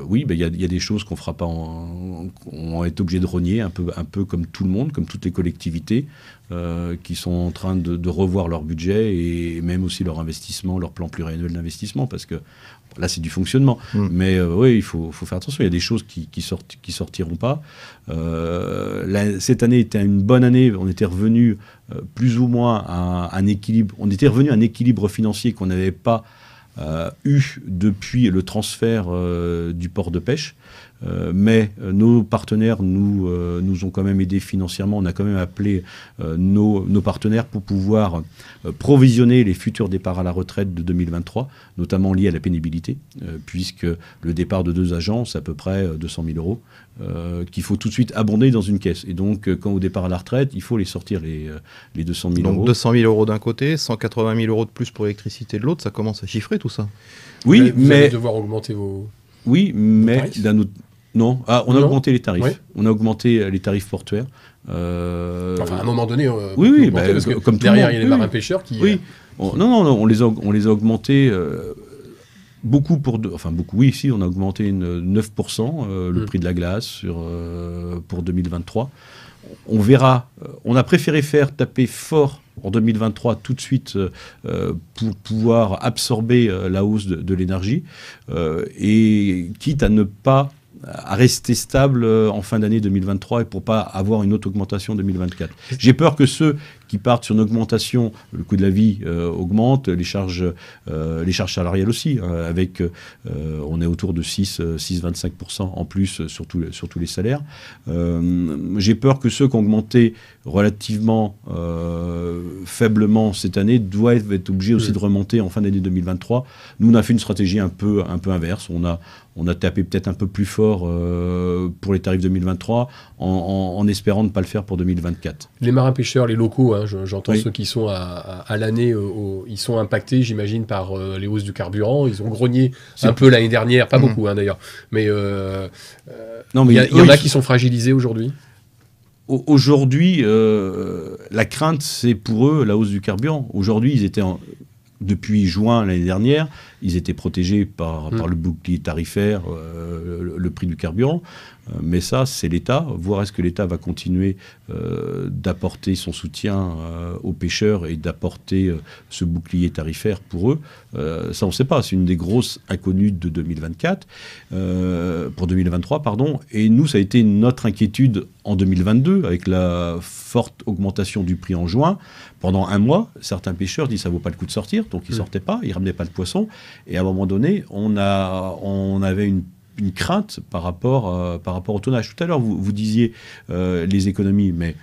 Oui, il y a des choses qu'on fera pas. On est obligé de renier, un peu comme tout le monde, comme toutes les collectivités, qui sont en train de revoir leur budget et même aussi leur investissement, leur plan pluriannuel d'investissement, parce que là, c'est du fonctionnement. Mais oui, il faut faire attention. Il y a des choses qui sortiront pas. Cette année était une bonne année. On était revenu plus ou moins à un équilibre. On était revenu à un équilibre financier qu'on n'avait pas eu depuis le transfert du port de pêche. Mais nos partenaires nous ont quand même aidés financièrement. On a quand même appelé nos partenaires pour pouvoir provisionner les futurs départs à la retraite de 2023, notamment liés à la pénibilité, puisque le départ de 2 agents, c'est à peu près 200 000 € qu'il faut tout de suite abonder dans une caisse. Et donc, quand au départ à la retraite, il faut les sortir, les 200 000 €. Donc 200 000 € d'un côté, 180 000 € de plus pour l'électricité de l'autre, ça commence à chiffrer tout ça. Oui, vous allez devoir augmenter vos... Oui, mais d'un autre... Non, on a augmenté les tarifs. Oui. On a augmenté les tarifs portuaires. Enfin, à un moment donné, oui, parce que comme derrière, il y a les marins-pêcheurs qui... Oui. Non, on les a augmentés beaucoup beaucoup. Oui, ici, on a augmenté 9% le prix de la glace pour 2023. On verra. On a préféré faire taper fort en 2023 tout de suite pour pouvoir absorber la hausse de l'énergie et quitte à rester stable en fin d'année 2023 et pour pas avoir une autre augmentation en 2024. J'ai peur que ceux qui partent sur une augmentation, le coût de la vie augmente, les charges salariales aussi, avec on est autour de 6,25% en plus sur tous les salaires. J'ai peur que ceux qui ont augmenté relativement faiblement cette année doivent être obligés aussi de remonter en fin d'année 2023. Nous, on a fait une stratégie un peu inverse. On a tapé peut-être un peu plus fort pour les tarifs 2023 en espérant ne pas le faire pour 2024. Les marins-pêcheurs, les locaux, j'entends ceux qui sont à l'année, ils sont impactés, j'imagine, par les hausses du carburant. Ils ont grogné un peu l'année dernière, pas beaucoup d'ailleurs. Mais il y en a qui sont fragilisés aujourd'hui. Aujourd'hui, la crainte, c'est pour eux la hausse du carburant. Aujourd'hui, ils étaient Depuis juin l'année dernière, ils étaient protégés par le bouclier tarifaire, le prix du carburant. Mais ça, c'est l'État. Voir est-ce que l'État va continuer d'apporter son soutien aux pêcheurs et d'apporter ce bouclier tarifaire pour eux. Ça, on ne sait pas. C'est une des grosses inconnues de 2024, pour 2023, pardon. Et nous, ça a été notre inquiétude en 2022, avec la forte augmentation du prix en juin. Pendant un mois, certains pêcheurs disent que ça ne vaut pas le coup de sortir, donc ils ne sortaient pas, ils ne ramenaient pas de poissons. Et à un moment donné, on avait une crainte par rapport au tonnage. Tout à l'heure, vous disiez les économies, mais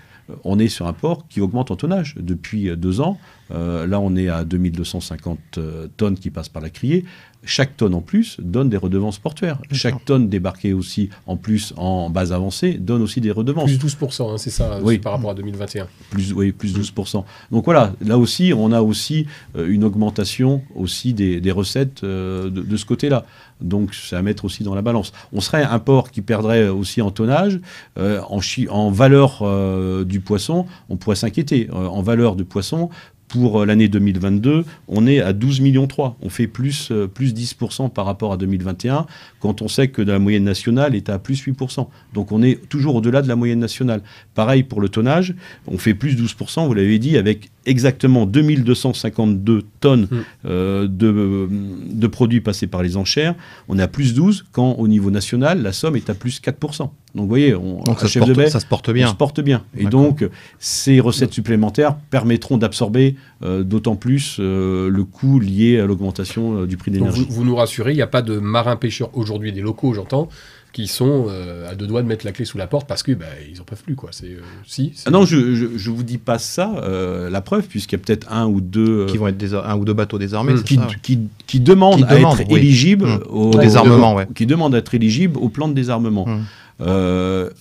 on est sur un port qui augmente en tonnage depuis 2 ans. Là, on est à 2250 tonnes qui passent par la criée. Chaque tonne en plus donne des redevances portuaires. Chaque tonne débarquée aussi en plus en base avancée donne aussi des redevances. Plus 12%, hein, c'est ça, oui. par rapport à 2021. Plus 12%. Donc voilà, là aussi, on a aussi une augmentation aussi des recettes de ce côté-là. Donc c'est à mettre aussi dans la balance. On serait un port qui perdrait aussi en tonnage, en valeur du poisson, on pourrait s'inquiéter. En valeur de poisson, pour l'année 2022, on est à 12,3 millions. On fait plus 10% par rapport à 2021, quand on sait que la moyenne nationale est à plus 8%. Donc on est toujours au-delà de la moyenne nationale. Pareil pour le tonnage, on fait plus 12%, vous l'avez dit, avec exactement 2252 tonnes de produits passés par les enchères. On est à plus 12, quand au niveau national, la somme est à plus 4%. Donc vous voyez, ça se porte bien. On se porte bien. Et donc, ces recettes supplémentaires permettront d'absorber d'autant plus le coût lié à l'augmentation du prix de l'énergie. Vous nous rassurez, il n'y a pas de marins-pêcheurs aujourd'hui, des locaux, j'entends, qui sont à 2 doigts de mettre la clé sous la porte parce que ils n'en peuvent plus, quoi. Non, je vous dis pas ça. La preuve, puisqu'il y a peut-être un ou deux qui vont être un ou deux bateaux désarmés, qui demandent à être éligibles au désarmement, qui demandent à être éligibles au plan de désarmement.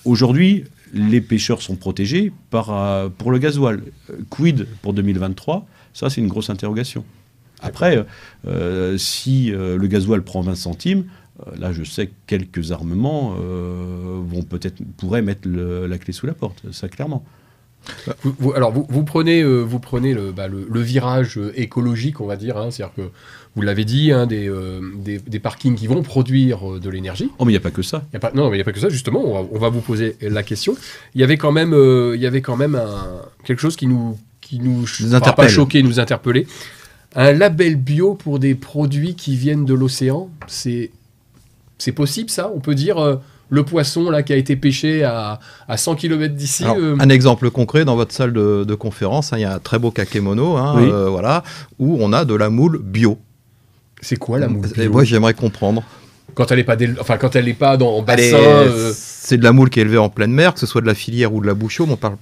Aujourd'hui, les pêcheurs sont protégés pour le gasoil. Quid pour 2023 ? Ça, c'est une grosse interrogation. Après, si le gasoil prend 20 centimes, là, je sais que quelques armements pourraient mettre la clé sous la porte, ça clairement. Vous prenez le virage écologique, on va dire, hein, c'est-à-dire que vous l'avez dit, hein, des parkings qui vont produire de l'énergie. Oh, mais il n'y a pas que ça. Non, mais il n'y a pas que ça, justement, on va vous poser la question. Il y avait quand même, quelque chose qui nous pas choquer, nous interpeller. Un label bio pour des produits qui viennent de l'océan, c'est possible, ça ? On peut dire... le poisson là, qui a été pêché à 100 km d'ici. Un exemple concret, dans votre salle de conférence, il y a un très beau kakémono, oui. Où on a de la moule bio. C'est quoi la moule bio ? Et moi, j'aimerais comprendre. Quand elle n'est pas en bassin... C'est de la moule qui est élevée en pleine mer, que ce soit de la filière ou de la bouchot, mais on parle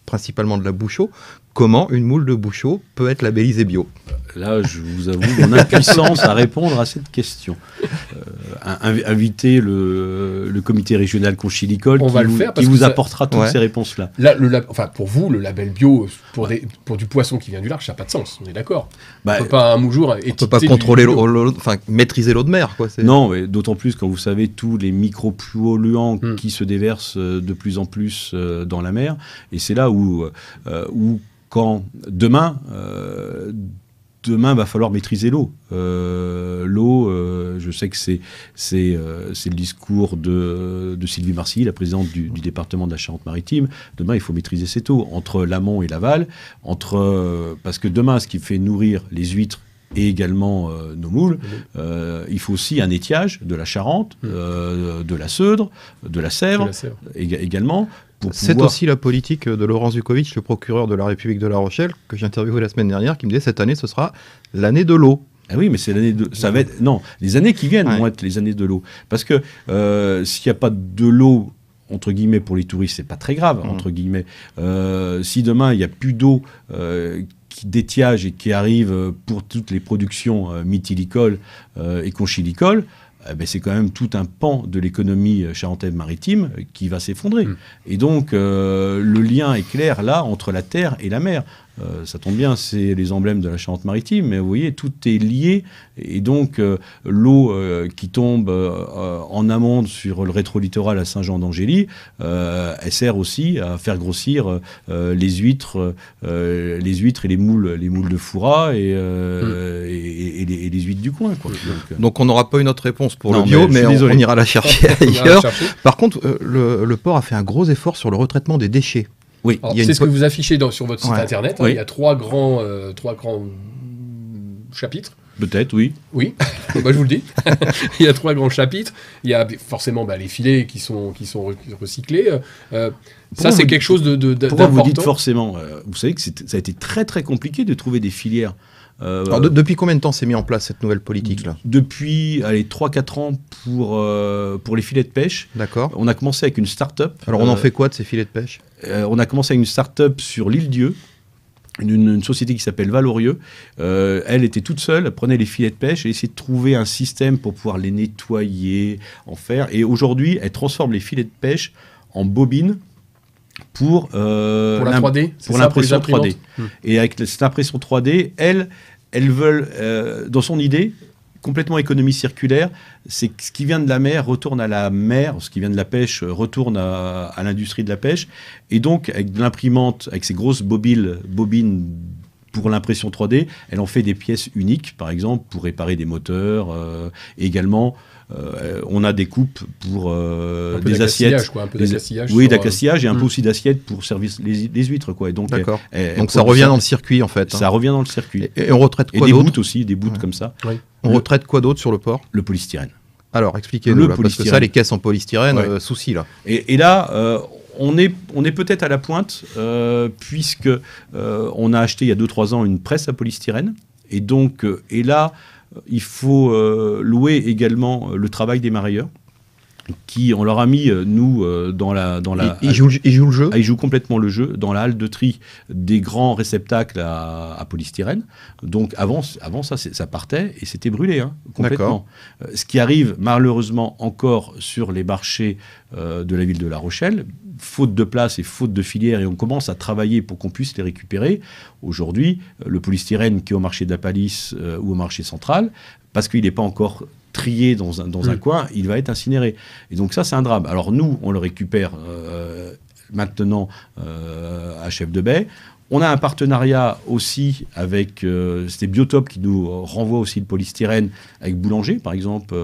principalement de la bouchot. Comment une moule de bouchot peut être labellisée bio ? Là, je vous avoue mon impuissance à répondre à cette question. Inviter le comité régional conchilicole qui vous apportera toutes ces réponses-là. Là, pour vous, le label bio pour du poisson qui vient du large, ça n'a pas de sens, on est d'accord. On ne peut pas un jour étiqueter. On ne peut pas contrôler maîtriser l'eau de mer. Non, mais d'autant plus quand vous savez tous les micro-polluants qui se déversent de plus en plus dans la mer. Et c'est là où quand demain, va falloir maîtriser l'eau. L'eau, je sais que c'est le discours de Sylvie Marcilly, la présidente du département de la Charente-Maritime. Demain, il faut maîtriser cette eau, entre l'amont et l'aval, parce que demain, ce qui fait nourrir les huîtres et également nos moules, il faut aussi un étiage de la Charente, de la Seudre, de la Sèvre, également. C'est aussi la politique de Laurent Zukovitch, le procureur de la République de La Rochelle, que j'ai interviewé la semaine dernière, qui me disait cette année, ce sera l'année de l'eau. Ah oui, mais c'est l'année de... Ça va être... Non, les années qui viennent vont être les années de l'eau. Parce que s'il n'y a pas de l'eau, entre guillemets, pour les touristes, c'est pas très grave, entre guillemets. Si demain, il n'y a plus d'eau qui d'étiage et qui arrive pour toutes les productions mytilicoles et conchilicoles, c'est quand même tout un pan de l'économie charentaise maritime qui va s'effondrer. Et donc, le lien est clair là entre la terre et la mer. ça tombe bien, c'est les emblèmes de la Charente-Maritime, mais vous voyez, tout est lié, et donc l'eau qui tombe en amont sur le rétro-littoral à Saint-Jean-d'Angély, elle sert aussi à faire grossir les huîtres et les moules de Fouras et les huîtres du coin, quoi. Donc on n'aura pas une autre réponse pour Non, le bio, mais mais je suis on ira la chercher On va la ailleurs. chercher. Par contre, le port a fait un gros effort sur le retraitement des déchets. Oui. Alors, Il y a c'est une ce que vous affichez sur votre site Ouais. internet. Hein, Oui. il y a trois grands chapitres. Peut-être, oui. Oui, bah, je vous le dis. Il y a 3 grands chapitres. Il y a forcément les filets qui sont recyclés. Ça, Pourquoi c'est vous- quelque chose Pourquoi vous dites d'important. forcément vous savez que ça a été très très compliqué de trouver des filières. Alors, depuis combien de temps s'est mis en place cette nouvelle politique-là? Depuis 3-4 ans pour les filets de pêche. D'accord. On a commencé avec une start-up. Alors on en fait quoi de ces filets de pêche? On a commencé avec une start-up sur l'île Dieu, une société qui s'appelle Valorieux. Elle était toute seule, elle prenait les filets de pêche et essayait de trouver un système pour pouvoir les nettoyer, en faire. Et aujourd'hui, elle transforme les filets de pêche en bobines pour Pour la 3D, c'est pour ça, l'impression pour les 3D. imprimantes Et avec cette impression 3D, elles veulent, dans son idée, complètement économie circulaire, c'est que ce qui vient de la mer retourne à la mer, ce qui vient de la pêche retourne à l'industrie de la pêche. Et donc, avec de l'imprimante, avec ces grosses bobines pour l'impression 3D, elle en fait des pièces uniques, par exemple, pour réparer des moteurs. Et également, on a des coupes pour Un peu des assiettes. quoi, un peu d'accastillage. Oui, sur, d'accastillage et un peu aussi d'assiettes pour servir les huîtres, quoi. Et donc, D'accord. elle Donc ça produit revient dans le circuit en fait. Ça revient dans le circuit. Et on retraite Et quoi des d'autre? bouts aussi, des bouts Ouais. comme ça. On retraite quoi d'autre sur le port? Le polystyrène. Alors expliquez-nous, Le là, parce que polystyrène. ça, les caisses en polystyrène, Ouais. souci là. Et là, on est peut-être à la pointe, puisque on a acheté il y a 2-3 ans une presse à polystyrène. Et donc, et là, il faut louer également le travail des marailleurs, qui, on leur a mis, nous, dans la... Ils jouent le jeu? Ah, ils jouent complètement le jeu dans la halle de tri des grands réceptacles à polystyrène. Donc avant ça, ça partait et c'était brûlé, hein, complètement. Ce qui arrive malheureusement encore sur les marchés de la ville de La Rochelle, faute de place et faute de filière, et on commence à travailler pour qu'on puisse les récupérer. Aujourd'hui, le polystyrène qui est au marché de la Palisse ou au marché central, parce qu'il n'est pas encore trié dans un coin, il va être incinéré. Et donc ça, c'est un drame. Alors nous, on le récupère maintenant à Chef de Baie. On a un partenariat aussi avec, c'était Biotop qui nous renvoie aussi le polystyrène avec Boulanger, par exemple.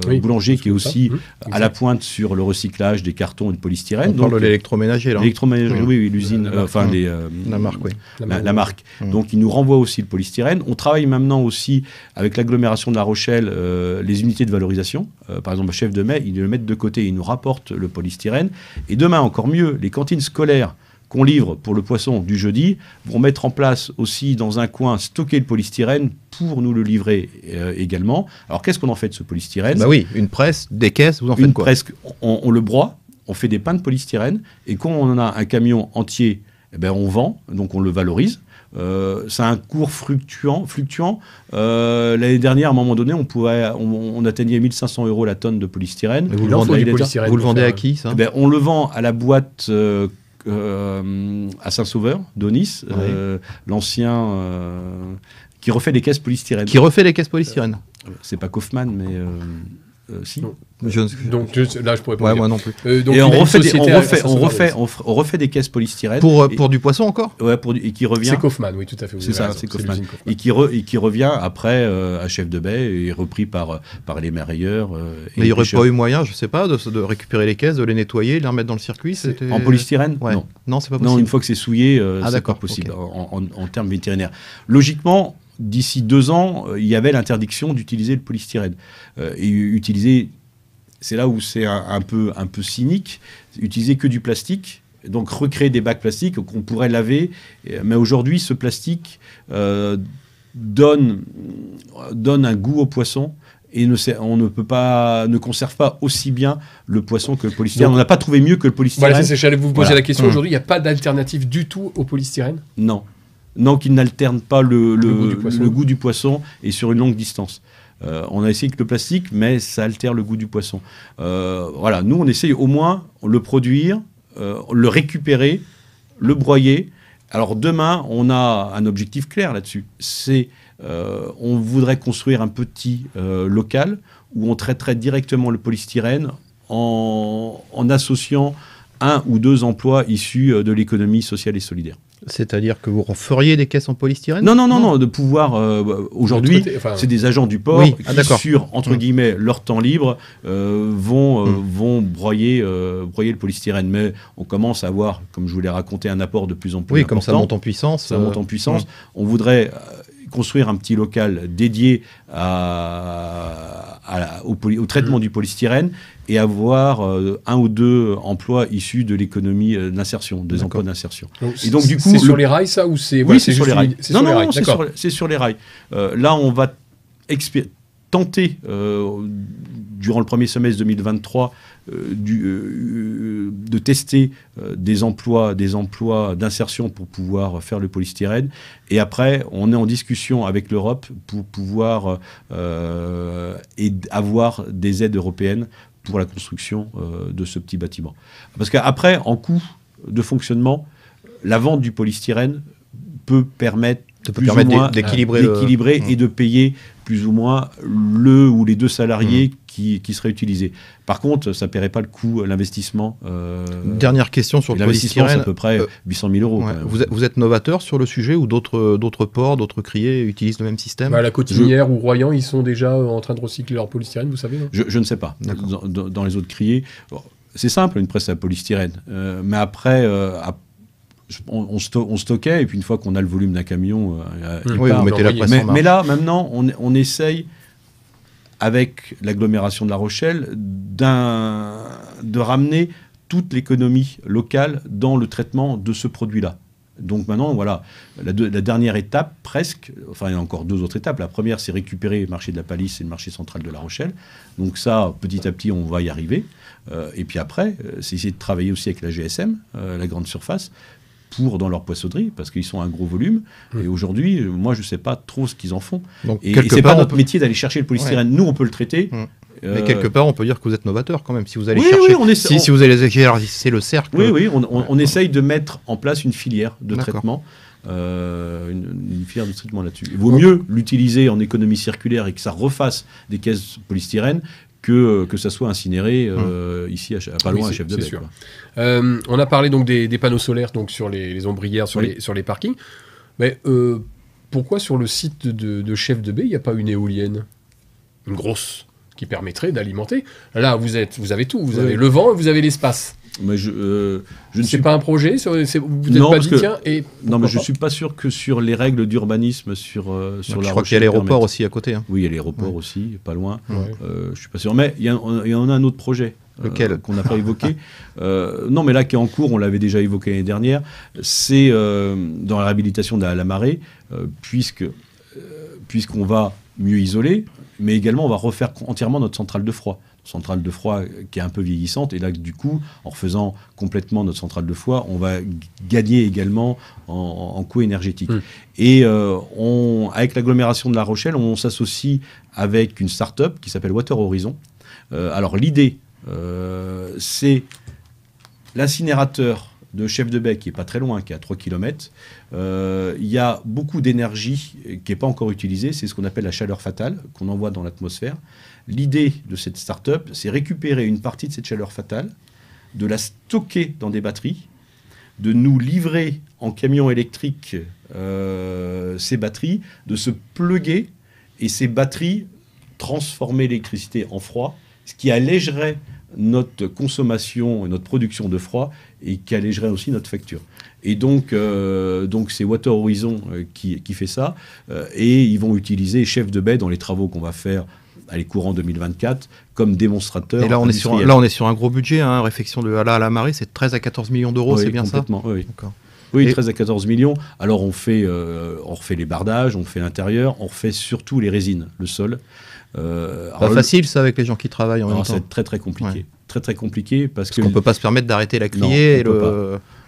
Oui, Boulanger qui est aussi à la exact. pointe sur le recyclage des cartons et de polystyrène. On parle de l'électroménager là. L'électroménager, oui, l'usine, La marque. enfin La marque, oui. la marque. Donc, il nous renvoie aussi le polystyrène. On travaille maintenant aussi avec l'agglomération de La Rochelle, les unités de valorisation. Par exemple, Chef de Mai, ils le mettent de côté, ils nous rapportent le polystyrène. Et demain, encore mieux, les cantines scolaires qu'on livre pour le poisson du jeudi vont mettre en place aussi dans un coin, stocker le polystyrène pour nous le livrer également. Alors, qu'est-ce qu'on en fait de ce polystyrène? Bah oui, une presse, des caisses, vous en faites quoi? On le broie, on fait des pains de polystyrène, et quand on en a un camion entier, eh ben on vend, donc on le valorise. C'est un cours fluctuant. L'année dernière, à un moment donné, on atteignait 1500 € la tonne de polystyrène. Mais vous Il le en faut vendez, du polystyrène vous le pour vendez faire- à qui ça? Eh ben, on le vend à la boîte à Saint-Sauveur, d'Onis, l'ancien qui refait des caisses polystyrène. Qui refait les caisses polystyrène? C'est pas Kaufmann, mais si. Non. Je- Donc là, je pourrais pas Ouais, vous dire. moi non plus. Donc, Et il a on une refait, société à Saint-Sauveur. on refait des caisses polystyrène. Pour du poisson encore? Ouais, et qui revient. C'est Kaufmann, oui, tout à fait. vous C'est avez ça, raison, c'est Kaufmann. l'usine Kaufmann. Et qui revient après à Chef de Baie et repris par les marailleurs. Et Mais il n'y les aurait pêcheurs. pas eu moyen, je sais pas, de récupérer les caisses, de les nettoyer, de les remettre dans le circuit? C'était- En polystyrène? Ouais. Non. Non, c'est pas Non, possible. une fois que c'est souillé, c'est d'accord, pas possible ok. en termes vétérinaires. Logiquement, d'ici 2 ans, il y avait l'interdiction d'utiliser le polystyrène. Et utiliser, c'est là où c'est un peu cynique, utiliser que du plastique, donc recréer des bacs plastiques qu'on pourrait laver. Mais aujourd'hui, ce plastique donne un goût au poisson. Et ne conserve pas aussi bien le poisson que le polystyrène. Donc, on n'a pas trouvé mieux que le polystyrène. Voilà, j'allais vous poser Voilà. la question. Aujourd'hui, il n'y a pas d'alternative du tout au polystyrène. Non. Non, qu'il n'alterne pas le goût du poisson. goût du poisson et sur une longue distance. On a essayé avec le plastique, mais ça altère le goût du poisson. Voilà, nous, on essaye au moins de le produire, le récupérer, le broyer Alors demain, on a un objectif clair là-dessus. On voudrait construire un petit local où on traiterait directement le polystyrène en associant 1 ou 2 emplois issus de l'économie sociale et solidaire. C'est-à-dire que vous feriez des caisses en polystyrène? Non, de pouvoir... aujourd'hui, c'est des agents du port qui, sur, entre guillemets, leur temps libre, vont broyer le polystyrène. Mais on commence à avoir, comme je vous l'ai raconté, un apport de plus en plus important. Comme ça monte en puissance. Ça monte en puissance. On voudrait construire un petit local dédié au traitement du polystyrène et avoir 1 ou 2 emplois issus de l'économie d'insertion, des emplois d'insertion. Et donc du coup, c'est sur les rails ça ou c'est oui, c'est sur les rails. Non, c'est sur les rails. Là, on va tenter durant le premier semestre 2023 de tester des emplois d'insertion pour pouvoir faire le polystyrène. Et après, on est en discussion avec l'Europe pour pouvoir avoir des aides européennes pour la construction de ce petit bâtiment. Parce qu'après, en coût de fonctionnement, la vente du polystyrène peut permettre d'équilibrer et de payer plus ou moins le ou les 2 salariés qui seraient utilisés. Par contre, ça ne paierait pas le coût, l'investissement. Dernière question sur le polystyrène. C'est à peu près 800 000 €. Vous êtes novateur sur le sujet ou d'autres ports, d'autres criers utilisent le même système? La Cotinière ou Royan, ils sont déjà en train de recycler leur polystyrène, vous savez, non? Je ne sais pas. Dans les autres criers, c'est simple, une presse à polystyrène. Mais après... on stockait, et puis une fois qu'on a le volume d'un camion, vous mettez la presse en marche. Mais là, maintenant, on essaye, avec l'agglomération de La Rochelle, de ramener toute l'économie locale dans le traitement de ce produit-là. Donc maintenant, voilà, la dernière étape, presque, enfin il y a encore 2 autres étapes. La première, c'est récupérer le marché de la Palisse et le marché central de La Rochelle. Donc ça, petit à petit, on va y arriver. Et puis après, c'est essayer de travailler aussi avec la GSM, la grande surface, dans leur poissonnerie, parce qu'ils sont à un gros volume. Et aujourd'hui, moi, je ne sais pas trop ce qu'ils en font. Donc, et ce n'est pas notre métier d'aller chercher le polystyrène. Nous, on peut le traiter. Mais quelque part, on peut dire que vous êtes novateur quand même. Si vous allez chercher, si vous allez élargir le cercle... On essaye de mettre en place une filière de traitement. Une filière de traitement là-dessus. Il vaut mieux l'utiliser en économie circulaire et que ça refasse des caisses polystyrène que ça soit incinéré ici, pas loin, à Chef de Bey. On a parlé donc des panneaux solaires donc, sur les ombrières, sur les parkings. Mais pourquoi sur le site de Chef de Bey, il n'y a pas une éolienne? Une grosse, qui permettrait d'alimenter. Là, vous avez tout. Vous avez le vent et vous avez l'espace. Mais je ne suis pas un projet. Vous n'êtes pas dit tiens. Non, mais je suis pas sûr que sur les règles d'urbanisme sur la. Je crois qu'il y a l'aéroport aussi à côté. Oui, il y a l'aéroport aussi, pas loin. Je suis pas sûr. Mais il y en a un autre projet. Lequel qu'on n'a pas évoqué. Non, mais là qui est en cours, on l'avait déjà évoqué l'année dernière. C'est dans la réhabilitation de la marée, puisqu'on va mieux isoler, mais également on va refaire entièrement notre centrale de froid. Centrale de froid qui est un peu vieillissante, et là du coup, en refaisant complètement notre centrale de froid, on va gagner également en coût énergétique. Et avec l'agglomération de La Rochelle, on s'associe avec une start-up qui s'appelle Water Horizon. Alors l'idée, c'est l'incinérateur de Chef de Bey, qui n'est pas très loin, qui est à 3 km. Il y a beaucoup d'énergie qui n'est pas encore utilisée, c'est ce qu'on appelle la chaleur fatale, qu'on envoie dans l'atmosphère. L'idée de cette start-up, c'est récupérer une partie de cette chaleur fatale, de la stocker dans des batteries, de nous livrer en camion électrique ces batteries, de se plugger, et ces batteries transformer l'électricité en froid, ce qui allégerait notre consommation et notre production de froid, et qui allégerait aussi notre facture. Et donc c'est Water Horizon qui fait ça, et ils vont utiliser Chef de Bey dans les travaux qu'on va faire courant 2024 comme démonstrateur. Et là on est sur un gros budget, réfection de Hala à la marée, c'est 13 à 14 millions d'euros, c'est bien ça? Oui. Oui, 13 à 14 millions. Alors on refait les bardages, on fait l'intérieur, on refait surtout les résines, le sol. Pas facile ça avec les gens qui travaillent en même temps. C'est très très compliqué. Ouais. Très très compliqué parce qu'on ne peut pas se permettre d'arrêter la criée.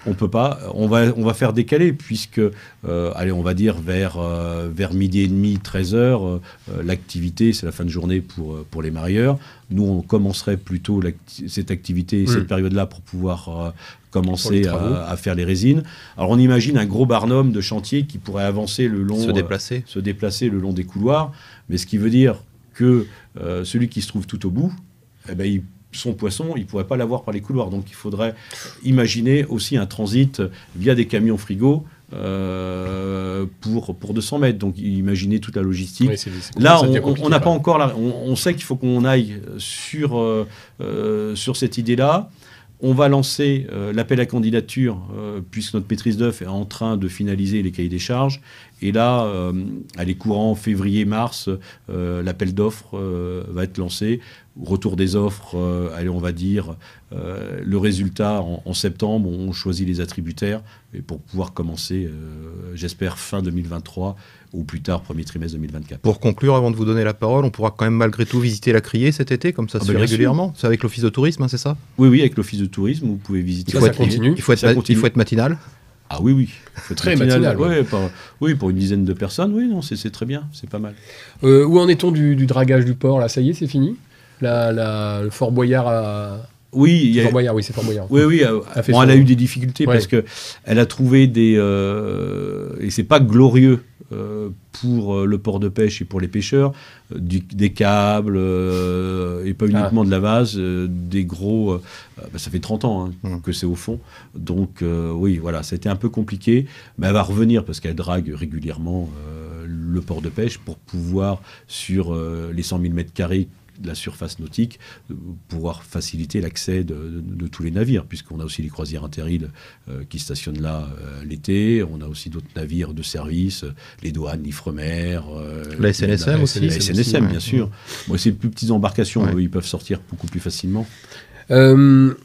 On peut pas. On va faire décaler puisque, allez, on va dire vers midi et demi, 13h, l'activité, c'est la fin de journée pour les marieurs. Nous, on commencerait plutôt cette activité, cette période-là, pour pouvoir commencer à faire les résines. Alors, on imagine un gros barnum de chantier qui pourrait avancer le long... Se déplacer le long des couloirs. Mais ce qui veut dire que celui qui se trouve tout au bout, eh ben, son poisson, il ne pourrait pas l'avoir par les couloirs. Donc, il faudrait imaginer aussi un transit via des camions frigo pour 200 mètres. Donc, imaginez toute la logistique. Oui, là, on n'a pas encore... On sait qu'il faut qu'on aille sur cette idée-là. On va lancer l'appel à candidature, puisque notre maîtrise d'œuvre est en train de finaliser les cahiers des charges. Et là, allez, courant février-mars, l'appel d'offres va être lancé. Retour des offres, allez, on va dire, le résultat en septembre, on choisit les attributaires et pour pouvoir commencer, j'espère, fin 2023 ou plus tard, premier trimestre 2024. Pour conclure, avant de vous donner la parole, on pourra quand même malgré tout visiter la criée cet été, comme ça se fait régulièrement. C'est avec l'office de tourisme, hein, c'est ça? Oui, avec l'office de tourisme, vous pouvez visiter. Ça continue. Il faut être matinal. Ah oui. Très matinal. Oui, pour une dizaine de personnes, oui, non, c'est très bien, c'est pas mal. Où en est-on du dragage du port, là? Ça y est, c'est fini? Le Fort Boyard a... Oui, Fort Boyard, oui, c'est Fort Boyard. Oui, elle a eu des difficultés parce qu'elle a trouvé des... et c'est pas glorieux pour le port de pêche et pour les pêcheurs, des câbles, et pas uniquement de la vase, des gros... ça fait 30 ans que c'est au fond. Donc, oui, voilà, ça a été un peu compliqué. Mais elle va revenir parce qu'elle drague régulièrement le port de pêche pour pouvoir, sur les 100 000 m² de la surface nautique, pouvoir faciliter l'accès de tous les navires, puisqu'on a aussi les croisières Interil qui stationnent là l'été, on a aussi d'autres navires de service, les douanes, l'Ifremer, la SNSM aussi. La SNSM, bien sûr. Bon, ces plus petites embarcations, ils peuvent sortir beaucoup plus facilement. Le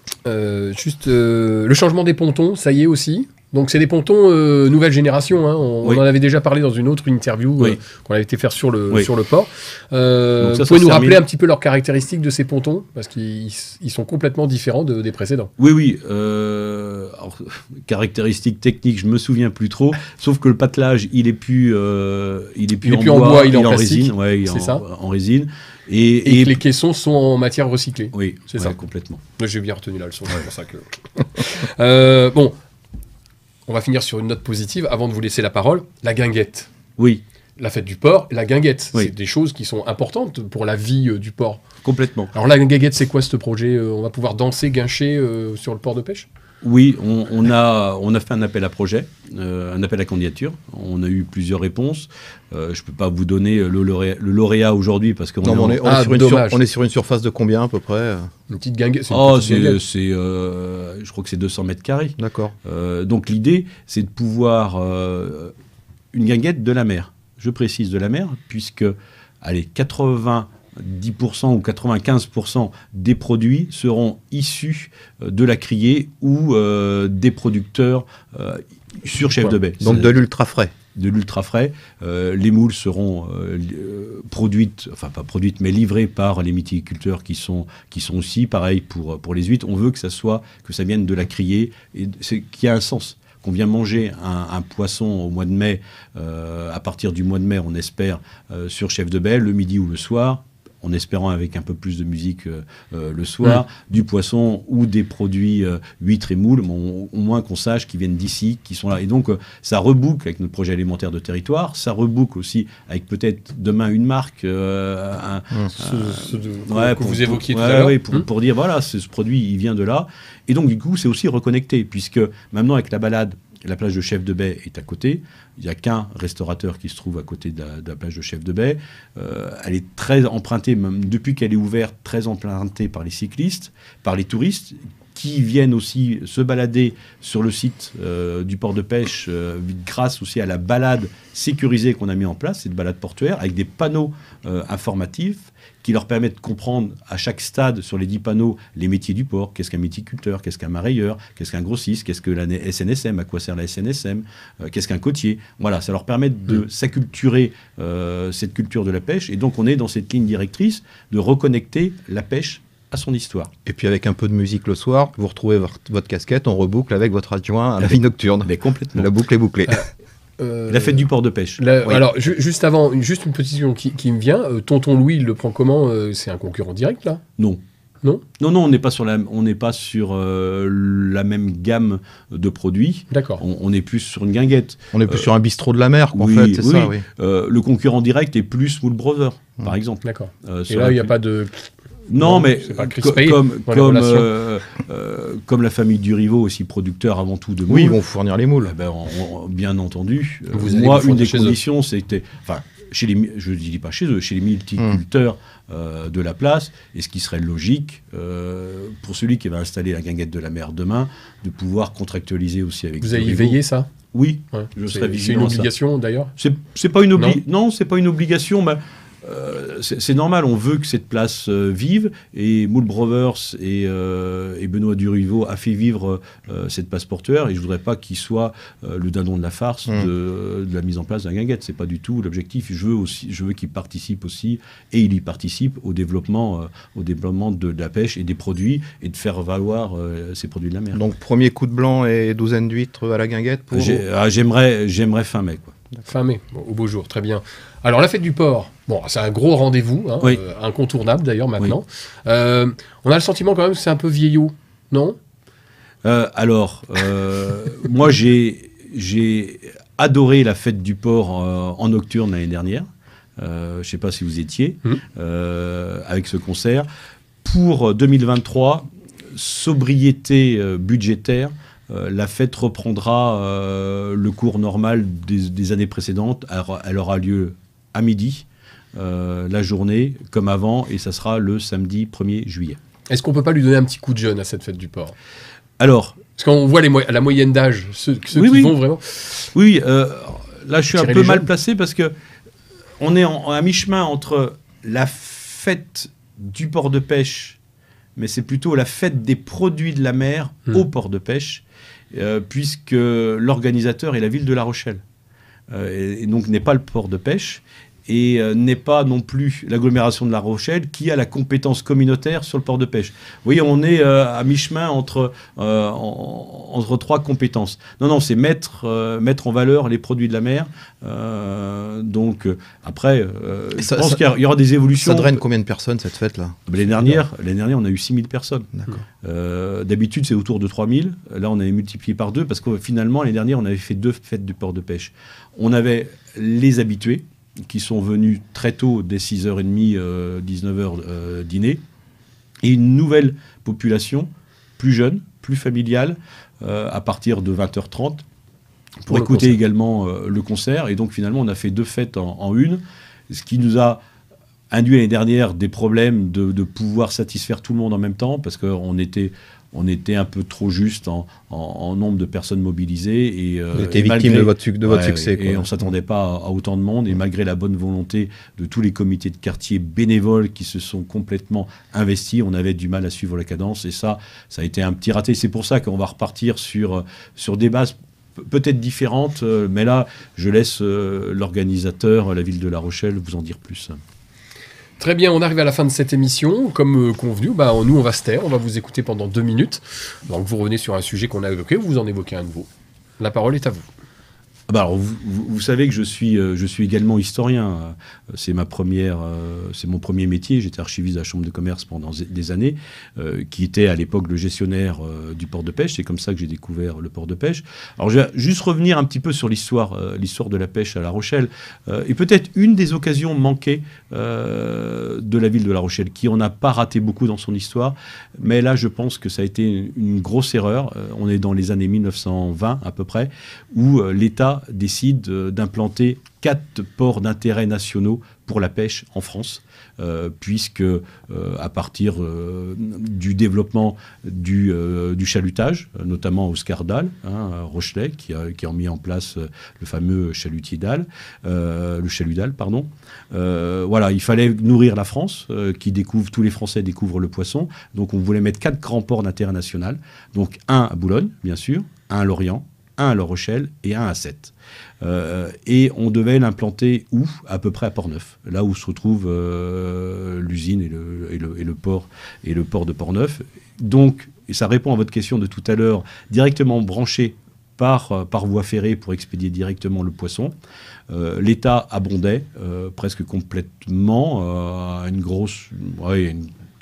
changement des pontons, ça y est aussi. Donc c'est des pontons nouvelle génération, hein. On en avait déjà parlé dans une autre interview qu'on avait été faire sur le port. Vous pouvez nous rappeler un petit peu leurs caractéristiques de ces pontons, parce qu'ils sont complètement différents des précédents. Oui. Alors, caractéristiques techniques, je me souviens plus trop, sauf que le patelage, il est plus en bois, il est en résine. C'est ça. En résine. Et que les caissons sont en matière recyclée. Oui, c'est ça. Complètement. J'ai bien retenu la leçon, c'est pour ça que... bon. On va finir sur une note positive avant de vous laisser la parole. La guinguette. Oui. La fête du port, la guinguette. C'est des choses qui sont importantes pour la vie du port. Complètement. Alors la guinguette, c'est quoi ce projet? On va pouvoir danser, guincher sur le port de pêche? Oui, on a fait un appel à projet, un appel à candidature. On a eu plusieurs réponses. Je ne peux pas vous donner le lauréat aujourd'hui parce qu'on est sur une surface de combien à peu près? Une petite guinguette. Je crois que c'est 200 m². D'accord. Donc l'idée, c'est de pouvoir une guinguette de la mer. Je précise de la mer, puisque 90% ou 95% des produits seront issus de la criée ou des producteurs sur Chef de Baie. Donc de l'ultra frais. De l'ultra frais. Les moules seront produites, enfin pas produites, mais livrées par les mythiculteurs qui sont aussi, pareil pour les huîtres. On veut que ça vienne de la criée, et qui a un sens. Qu'on vient manger un poisson au mois de mai, à partir du mois de mai, on espère, sur Chef de Baie, le midi ou le soir, en espérant avec un peu plus de musique le soir, du poisson ou des produits huîtres et moules, mais au moins qu'on sache qu'ils viennent d'ici, qu'ils sont là. Et donc, ça reboucle avec notre projet alimentaire de territoire, ça reboucle aussi avec peut-être demain une marque, que vous évoquiez tout à l'heure. Pour dire, voilà, ce produit, il vient de là. Et donc, du coup, c'est aussi reconnecté, puisque maintenant, avec la balade, la plage de Chef de Baie est à côté. Il n'y a qu'un restaurateur qui se trouve à côté de la plage de Chef de Baie. Elle est très empruntée, même depuis qu'elle est ouverte, très empruntée par les cyclistes, par les touristes, qui viennent aussi se balader sur le site du port de pêche grâce aussi à la balade sécurisée qu'on a mis en place, cette balade portuaire, avec des panneaux informatifs qui leur permettent de comprendre à chaque stade sur les 10 panneaux les métiers du port. Qu'est-ce qu'un mythiculteur? Qu'est-ce qu'un marailleur? Qu'est-ce qu'un grossiste? Qu'est-ce que la SNSM? À quoi sert la SNSM? Qu'est-ce qu'un côtier? Voilà, ça leur permet de s'acculturer cette culture de la pêche. Et donc, on est dans cette ligne directrice de reconnecter la pêche à son histoire. Et puis avec un peu de musique le soir, vous retrouvez votre casquette, on reboucle avec votre adjoint à la vie nocturne. Mais complètement. La boucle est bouclée. La fête du port de pêche. Oui. Alors, juste avant, juste une petite question qui me vient. Tonton Louis, il le prend comment c'est un concurrent direct, là? Non. Non, on n'est pas sur la même gamme de produits. D'accord. On est plus sur une guinguette. On est plus sur un bistrot de la mer, en fait, c'est ça, oui. Le concurrent direct est plus Moule Brothers, par exemple. D'accord. Et là, il n'y a pas de... Non, mais c'est pas crispé comme la famille Duriveau, aussi producteur avant tout de moules. Oui, ils vont fournir les moules. Bien entendu. Moi, une des conditions, c'était... Enfin, je ne dis pas chez eux, chez les multiculteurs de la place, et ce qui serait logique pour celui qui va installer la guinguette de la mer demain, de pouvoir contractualiser aussi avec Vous allez y veiller, ça? Oui, ouais. je serais vigilant. C'est une obligation, d'ailleurs? C'est pas une obligation. Non, c'est pas une obligation, mais... c'est normal, on veut que cette place vive, et Moule Brothers et Benoît Duriveau a fait vivre cette place portuaire, et je voudrais pas qu'il soit le dindon de la farce de la mise en place d'un guinguette. C'est pas du tout l'objectif. Je veux qu'il participe aussi, et il y participe au développement de la pêche et des produits, et de faire valoir ces produits de la mer. Donc premier coup de blanc et douzaine d'huîtres à la guinguette pour... J'aimerais fin mai, quoi. Fin mai, au beau jour, très bien. Alors, la fête du port, bon, c'est un gros rendez-vous, hein, oui. Incontournable d'ailleurs maintenant. Oui. On a le sentiment quand même que c'est un peu vieillot, non? Moi, j'ai adoré la fête du port en nocturne l'année dernière. Je ne sais pas si vous étiez, avec ce concert. Pour 2023, sobriété budgétaire. La fête reprendra le cours normal des années précédentes. Elle aura lieu à midi, la journée, comme avant, et ça sera le samedi 1er juillet. Est-ce qu'on ne peut pas lui donner un petit coup de jeune à cette fête du port? Alors... Parce qu'on voit la moyenne d'âge, ceux qui vont vraiment... Oui, là je suis un peu mal placé parce que on est à mi-chemin entre la fête du port de pêche, mais c'est plutôt la fête des produits de la mer au port de pêche, puisque l'organisateur est la ville de La Rochelle. Et donc n'est pas le port de pêche, et n'est pas non plus l'agglomération de La Rochelle qui a la compétence communautaire sur le port de pêche. Vous voyez, on est à mi-chemin entre trois compétences. Non, c'est mettre en valeur les produits de la mer. Donc, après, je pense qu'il y aura des évolutions. Ça draine combien de personnes, cette fête-là? L'année dernière, on a eu 6000 personnes. D'habitude, c'est autour de 3000. Là, on avait multiplié par 2 parce que finalement, l'année dernière, on avait fait 2 fêtes du port de pêche. On avait les habitués qui sont venus très tôt, dès 6h30, 19h dîner, et une nouvelle population, plus jeune, plus familiale, à partir de 20h30, pour écouter également le concert. Et donc finalement, on a fait 2 fêtes en une, ce qui nous a induit l'année dernière des problèmes de pouvoir satisfaire tout le monde en même temps, parce qu'on était un peu trop juste en nombre de personnes mobilisées. Et, vous étiez victime de votre succès. Et on ne s'attendait pas à autant de monde. Et malgré la bonne volonté de tous les comités de quartier bénévoles qui se sont complètement investis, on avait du mal à suivre la cadence. Et ça a été un petit raté. C'est pour ça qu'on va repartir sur des bases peut-être différentes. Mais là, je laisse l'organisateur, la ville de La Rochelle, vous en dire plus. Très bien, on arrive à la fin de cette émission. Comme convenu, nous, on va se taire, on va vous écouter pendant 2 minutes. Donc, vous revenez sur un sujet qu'on a évoqué, vous en évoquez un nouveau. La parole est à vous. Alors, vous savez que je suis également historien. C'est mon premier métier. J'étais archiviste à la Chambre de commerce pendant des années, qui était à l'époque le gestionnaire du port de pêche. C'est comme ça que j'ai découvert le port de pêche. Alors, je vais juste revenir un petit peu sur l'histoire de la pêche à La Rochelle. Et peut-être une des occasions manquées de la ville de La Rochelle, qui en a pas raté beaucoup dans son histoire. Mais là, je pense que ça a été une grosse erreur. On est dans les années 1920 à peu près, où l'État décide d'implanter 4 ports d'intérêt nationaux pour la pêche en France, puisque à partir du développement du chalutage, notamment au Scardal, Rochelet, qui a mis en place le fameux chalutier d'Al, le chalut d'Al, pardon. Voilà, il fallait nourrir la France, tous les Français découvrent le poisson, donc on voulait mettre 4 grands ports d'intérêt national, donc un à Boulogne, bien sûr, un à Lorient, un à La Rochelle et un à Sète. Et on devait l'implanter où? À peu près à Portneuf, là où se retrouve l'usine et le port de Portneuf. Donc, et ça répond à votre question de tout à l'heure, directement branché par voie ferrée pour expédier directement le poisson. L'État abondait presque complètement, une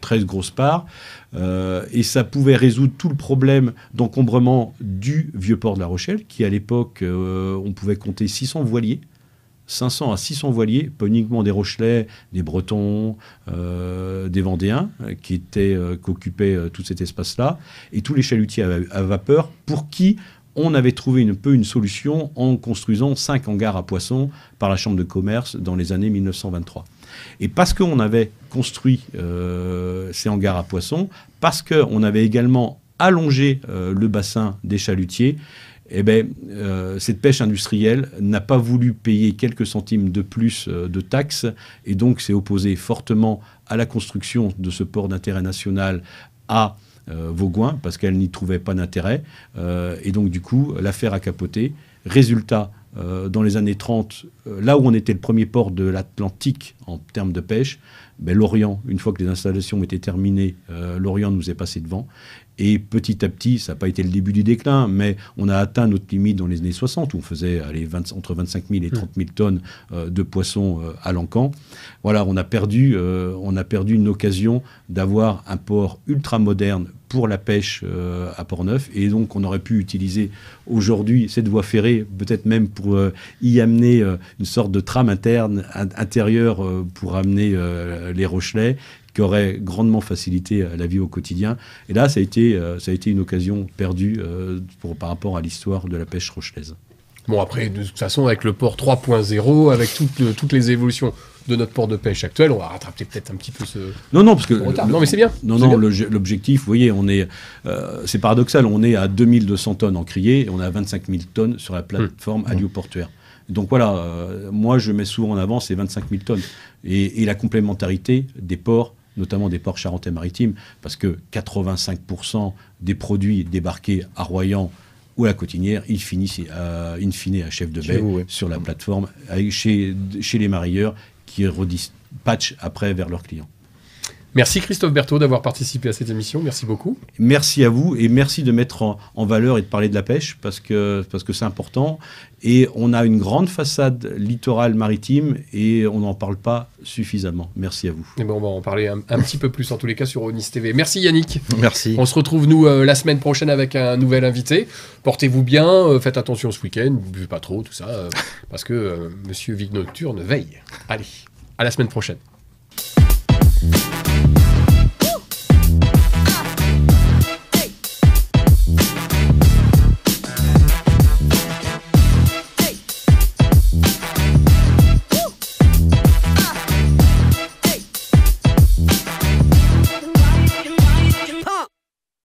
très grosse part, et ça pouvait résoudre tout le problème d'encombrement du vieux port de La Rochelle, qui à l'époque, on pouvait compter 500 à 600 voiliers, pas uniquement des Rochelais, des Bretons, des Vendéens, qui occupaient tout cet espace-là, et tous les chalutiers à vapeur, pour qui on avait trouvé une solution en construisant 5 hangars à poissons par la Chambre de commerce dans les années 1923. Et parce qu'on avait construit ces hangars à poissons, parce qu'on avait également allongé le bassin des chalutiers, cette pêche industrielle n'a pas voulu payer quelques centimes de plus de taxes, et donc s'est opposée fortement à la construction de ce port d'intérêt national à Vaugoin, parce qu'elle n'y trouvait pas d'intérêt. Et donc, du coup, l'affaire a capoté. Résultat, dans les années 30, là où on était le premier port de l'Atlantique en termes de pêche, l'Orient, une fois que les installations étaient terminées, l'Orient nous est passé devant. Et petit à petit, ça n'a pas été le début du déclin, mais on a atteint notre limite dans les années 60, où on faisait entre 25 000 et 30 000 tonnes de poissons à l'Ancan. Voilà, on a perdu une occasion d'avoir un port ultra moderne pour la pêche à Portneuf. Et donc, on aurait pu utiliser aujourd'hui cette voie ferrée, peut-être même pour y amener une sorte de trame intérieure pour amener les Rochelais, qui aurait grandement facilité la vie au quotidien. Et là, ça a été une occasion perdue par rapport à l'histoire de la pêche rochelaise. Bon, après, de toute façon, avec le port 3.0, avec toutes les évolutions de notre port de pêche actuel, on va rattraper peut-être un petit peu ce parce que retard. Non, mais c'est bien. L'objectif, vous voyez, c'est paradoxal, on est à 2200 tonnes en criée et on est à 25 000 tonnes sur la plateforme hélioportuaire. Donc voilà, moi je mets souvent en avant ces 25 000 tonnes et la complémentarité des ports, notamment des ports charentais-maritimes, parce que 85% des produits débarqués à Royan ou à la Cotinière, ils finissent in fine à Chef de Baie, sur la plateforme, chez les marailleurs qui redispatchent après vers leurs clients. Merci Christophe Berthaud d'avoir participé à cette émission, merci beaucoup. Merci à vous et merci de mettre en valeur et de parler de la pêche parce que c'est important. Et on a une grande façade littorale maritime et on n'en parle pas suffisamment. Merci à vous. Et bon, on va en parler un petit peu plus en tous les cas sur Onis TV. Merci Yannick. Merci. On se retrouve nous la semaine prochaine avec un nouvel invité. Portez-vous bien, faites attention ce week-end, ne buvez pas trop, tout ça, parce que Monsieur Vic Nocturne veille. Allez, à la semaine prochaine.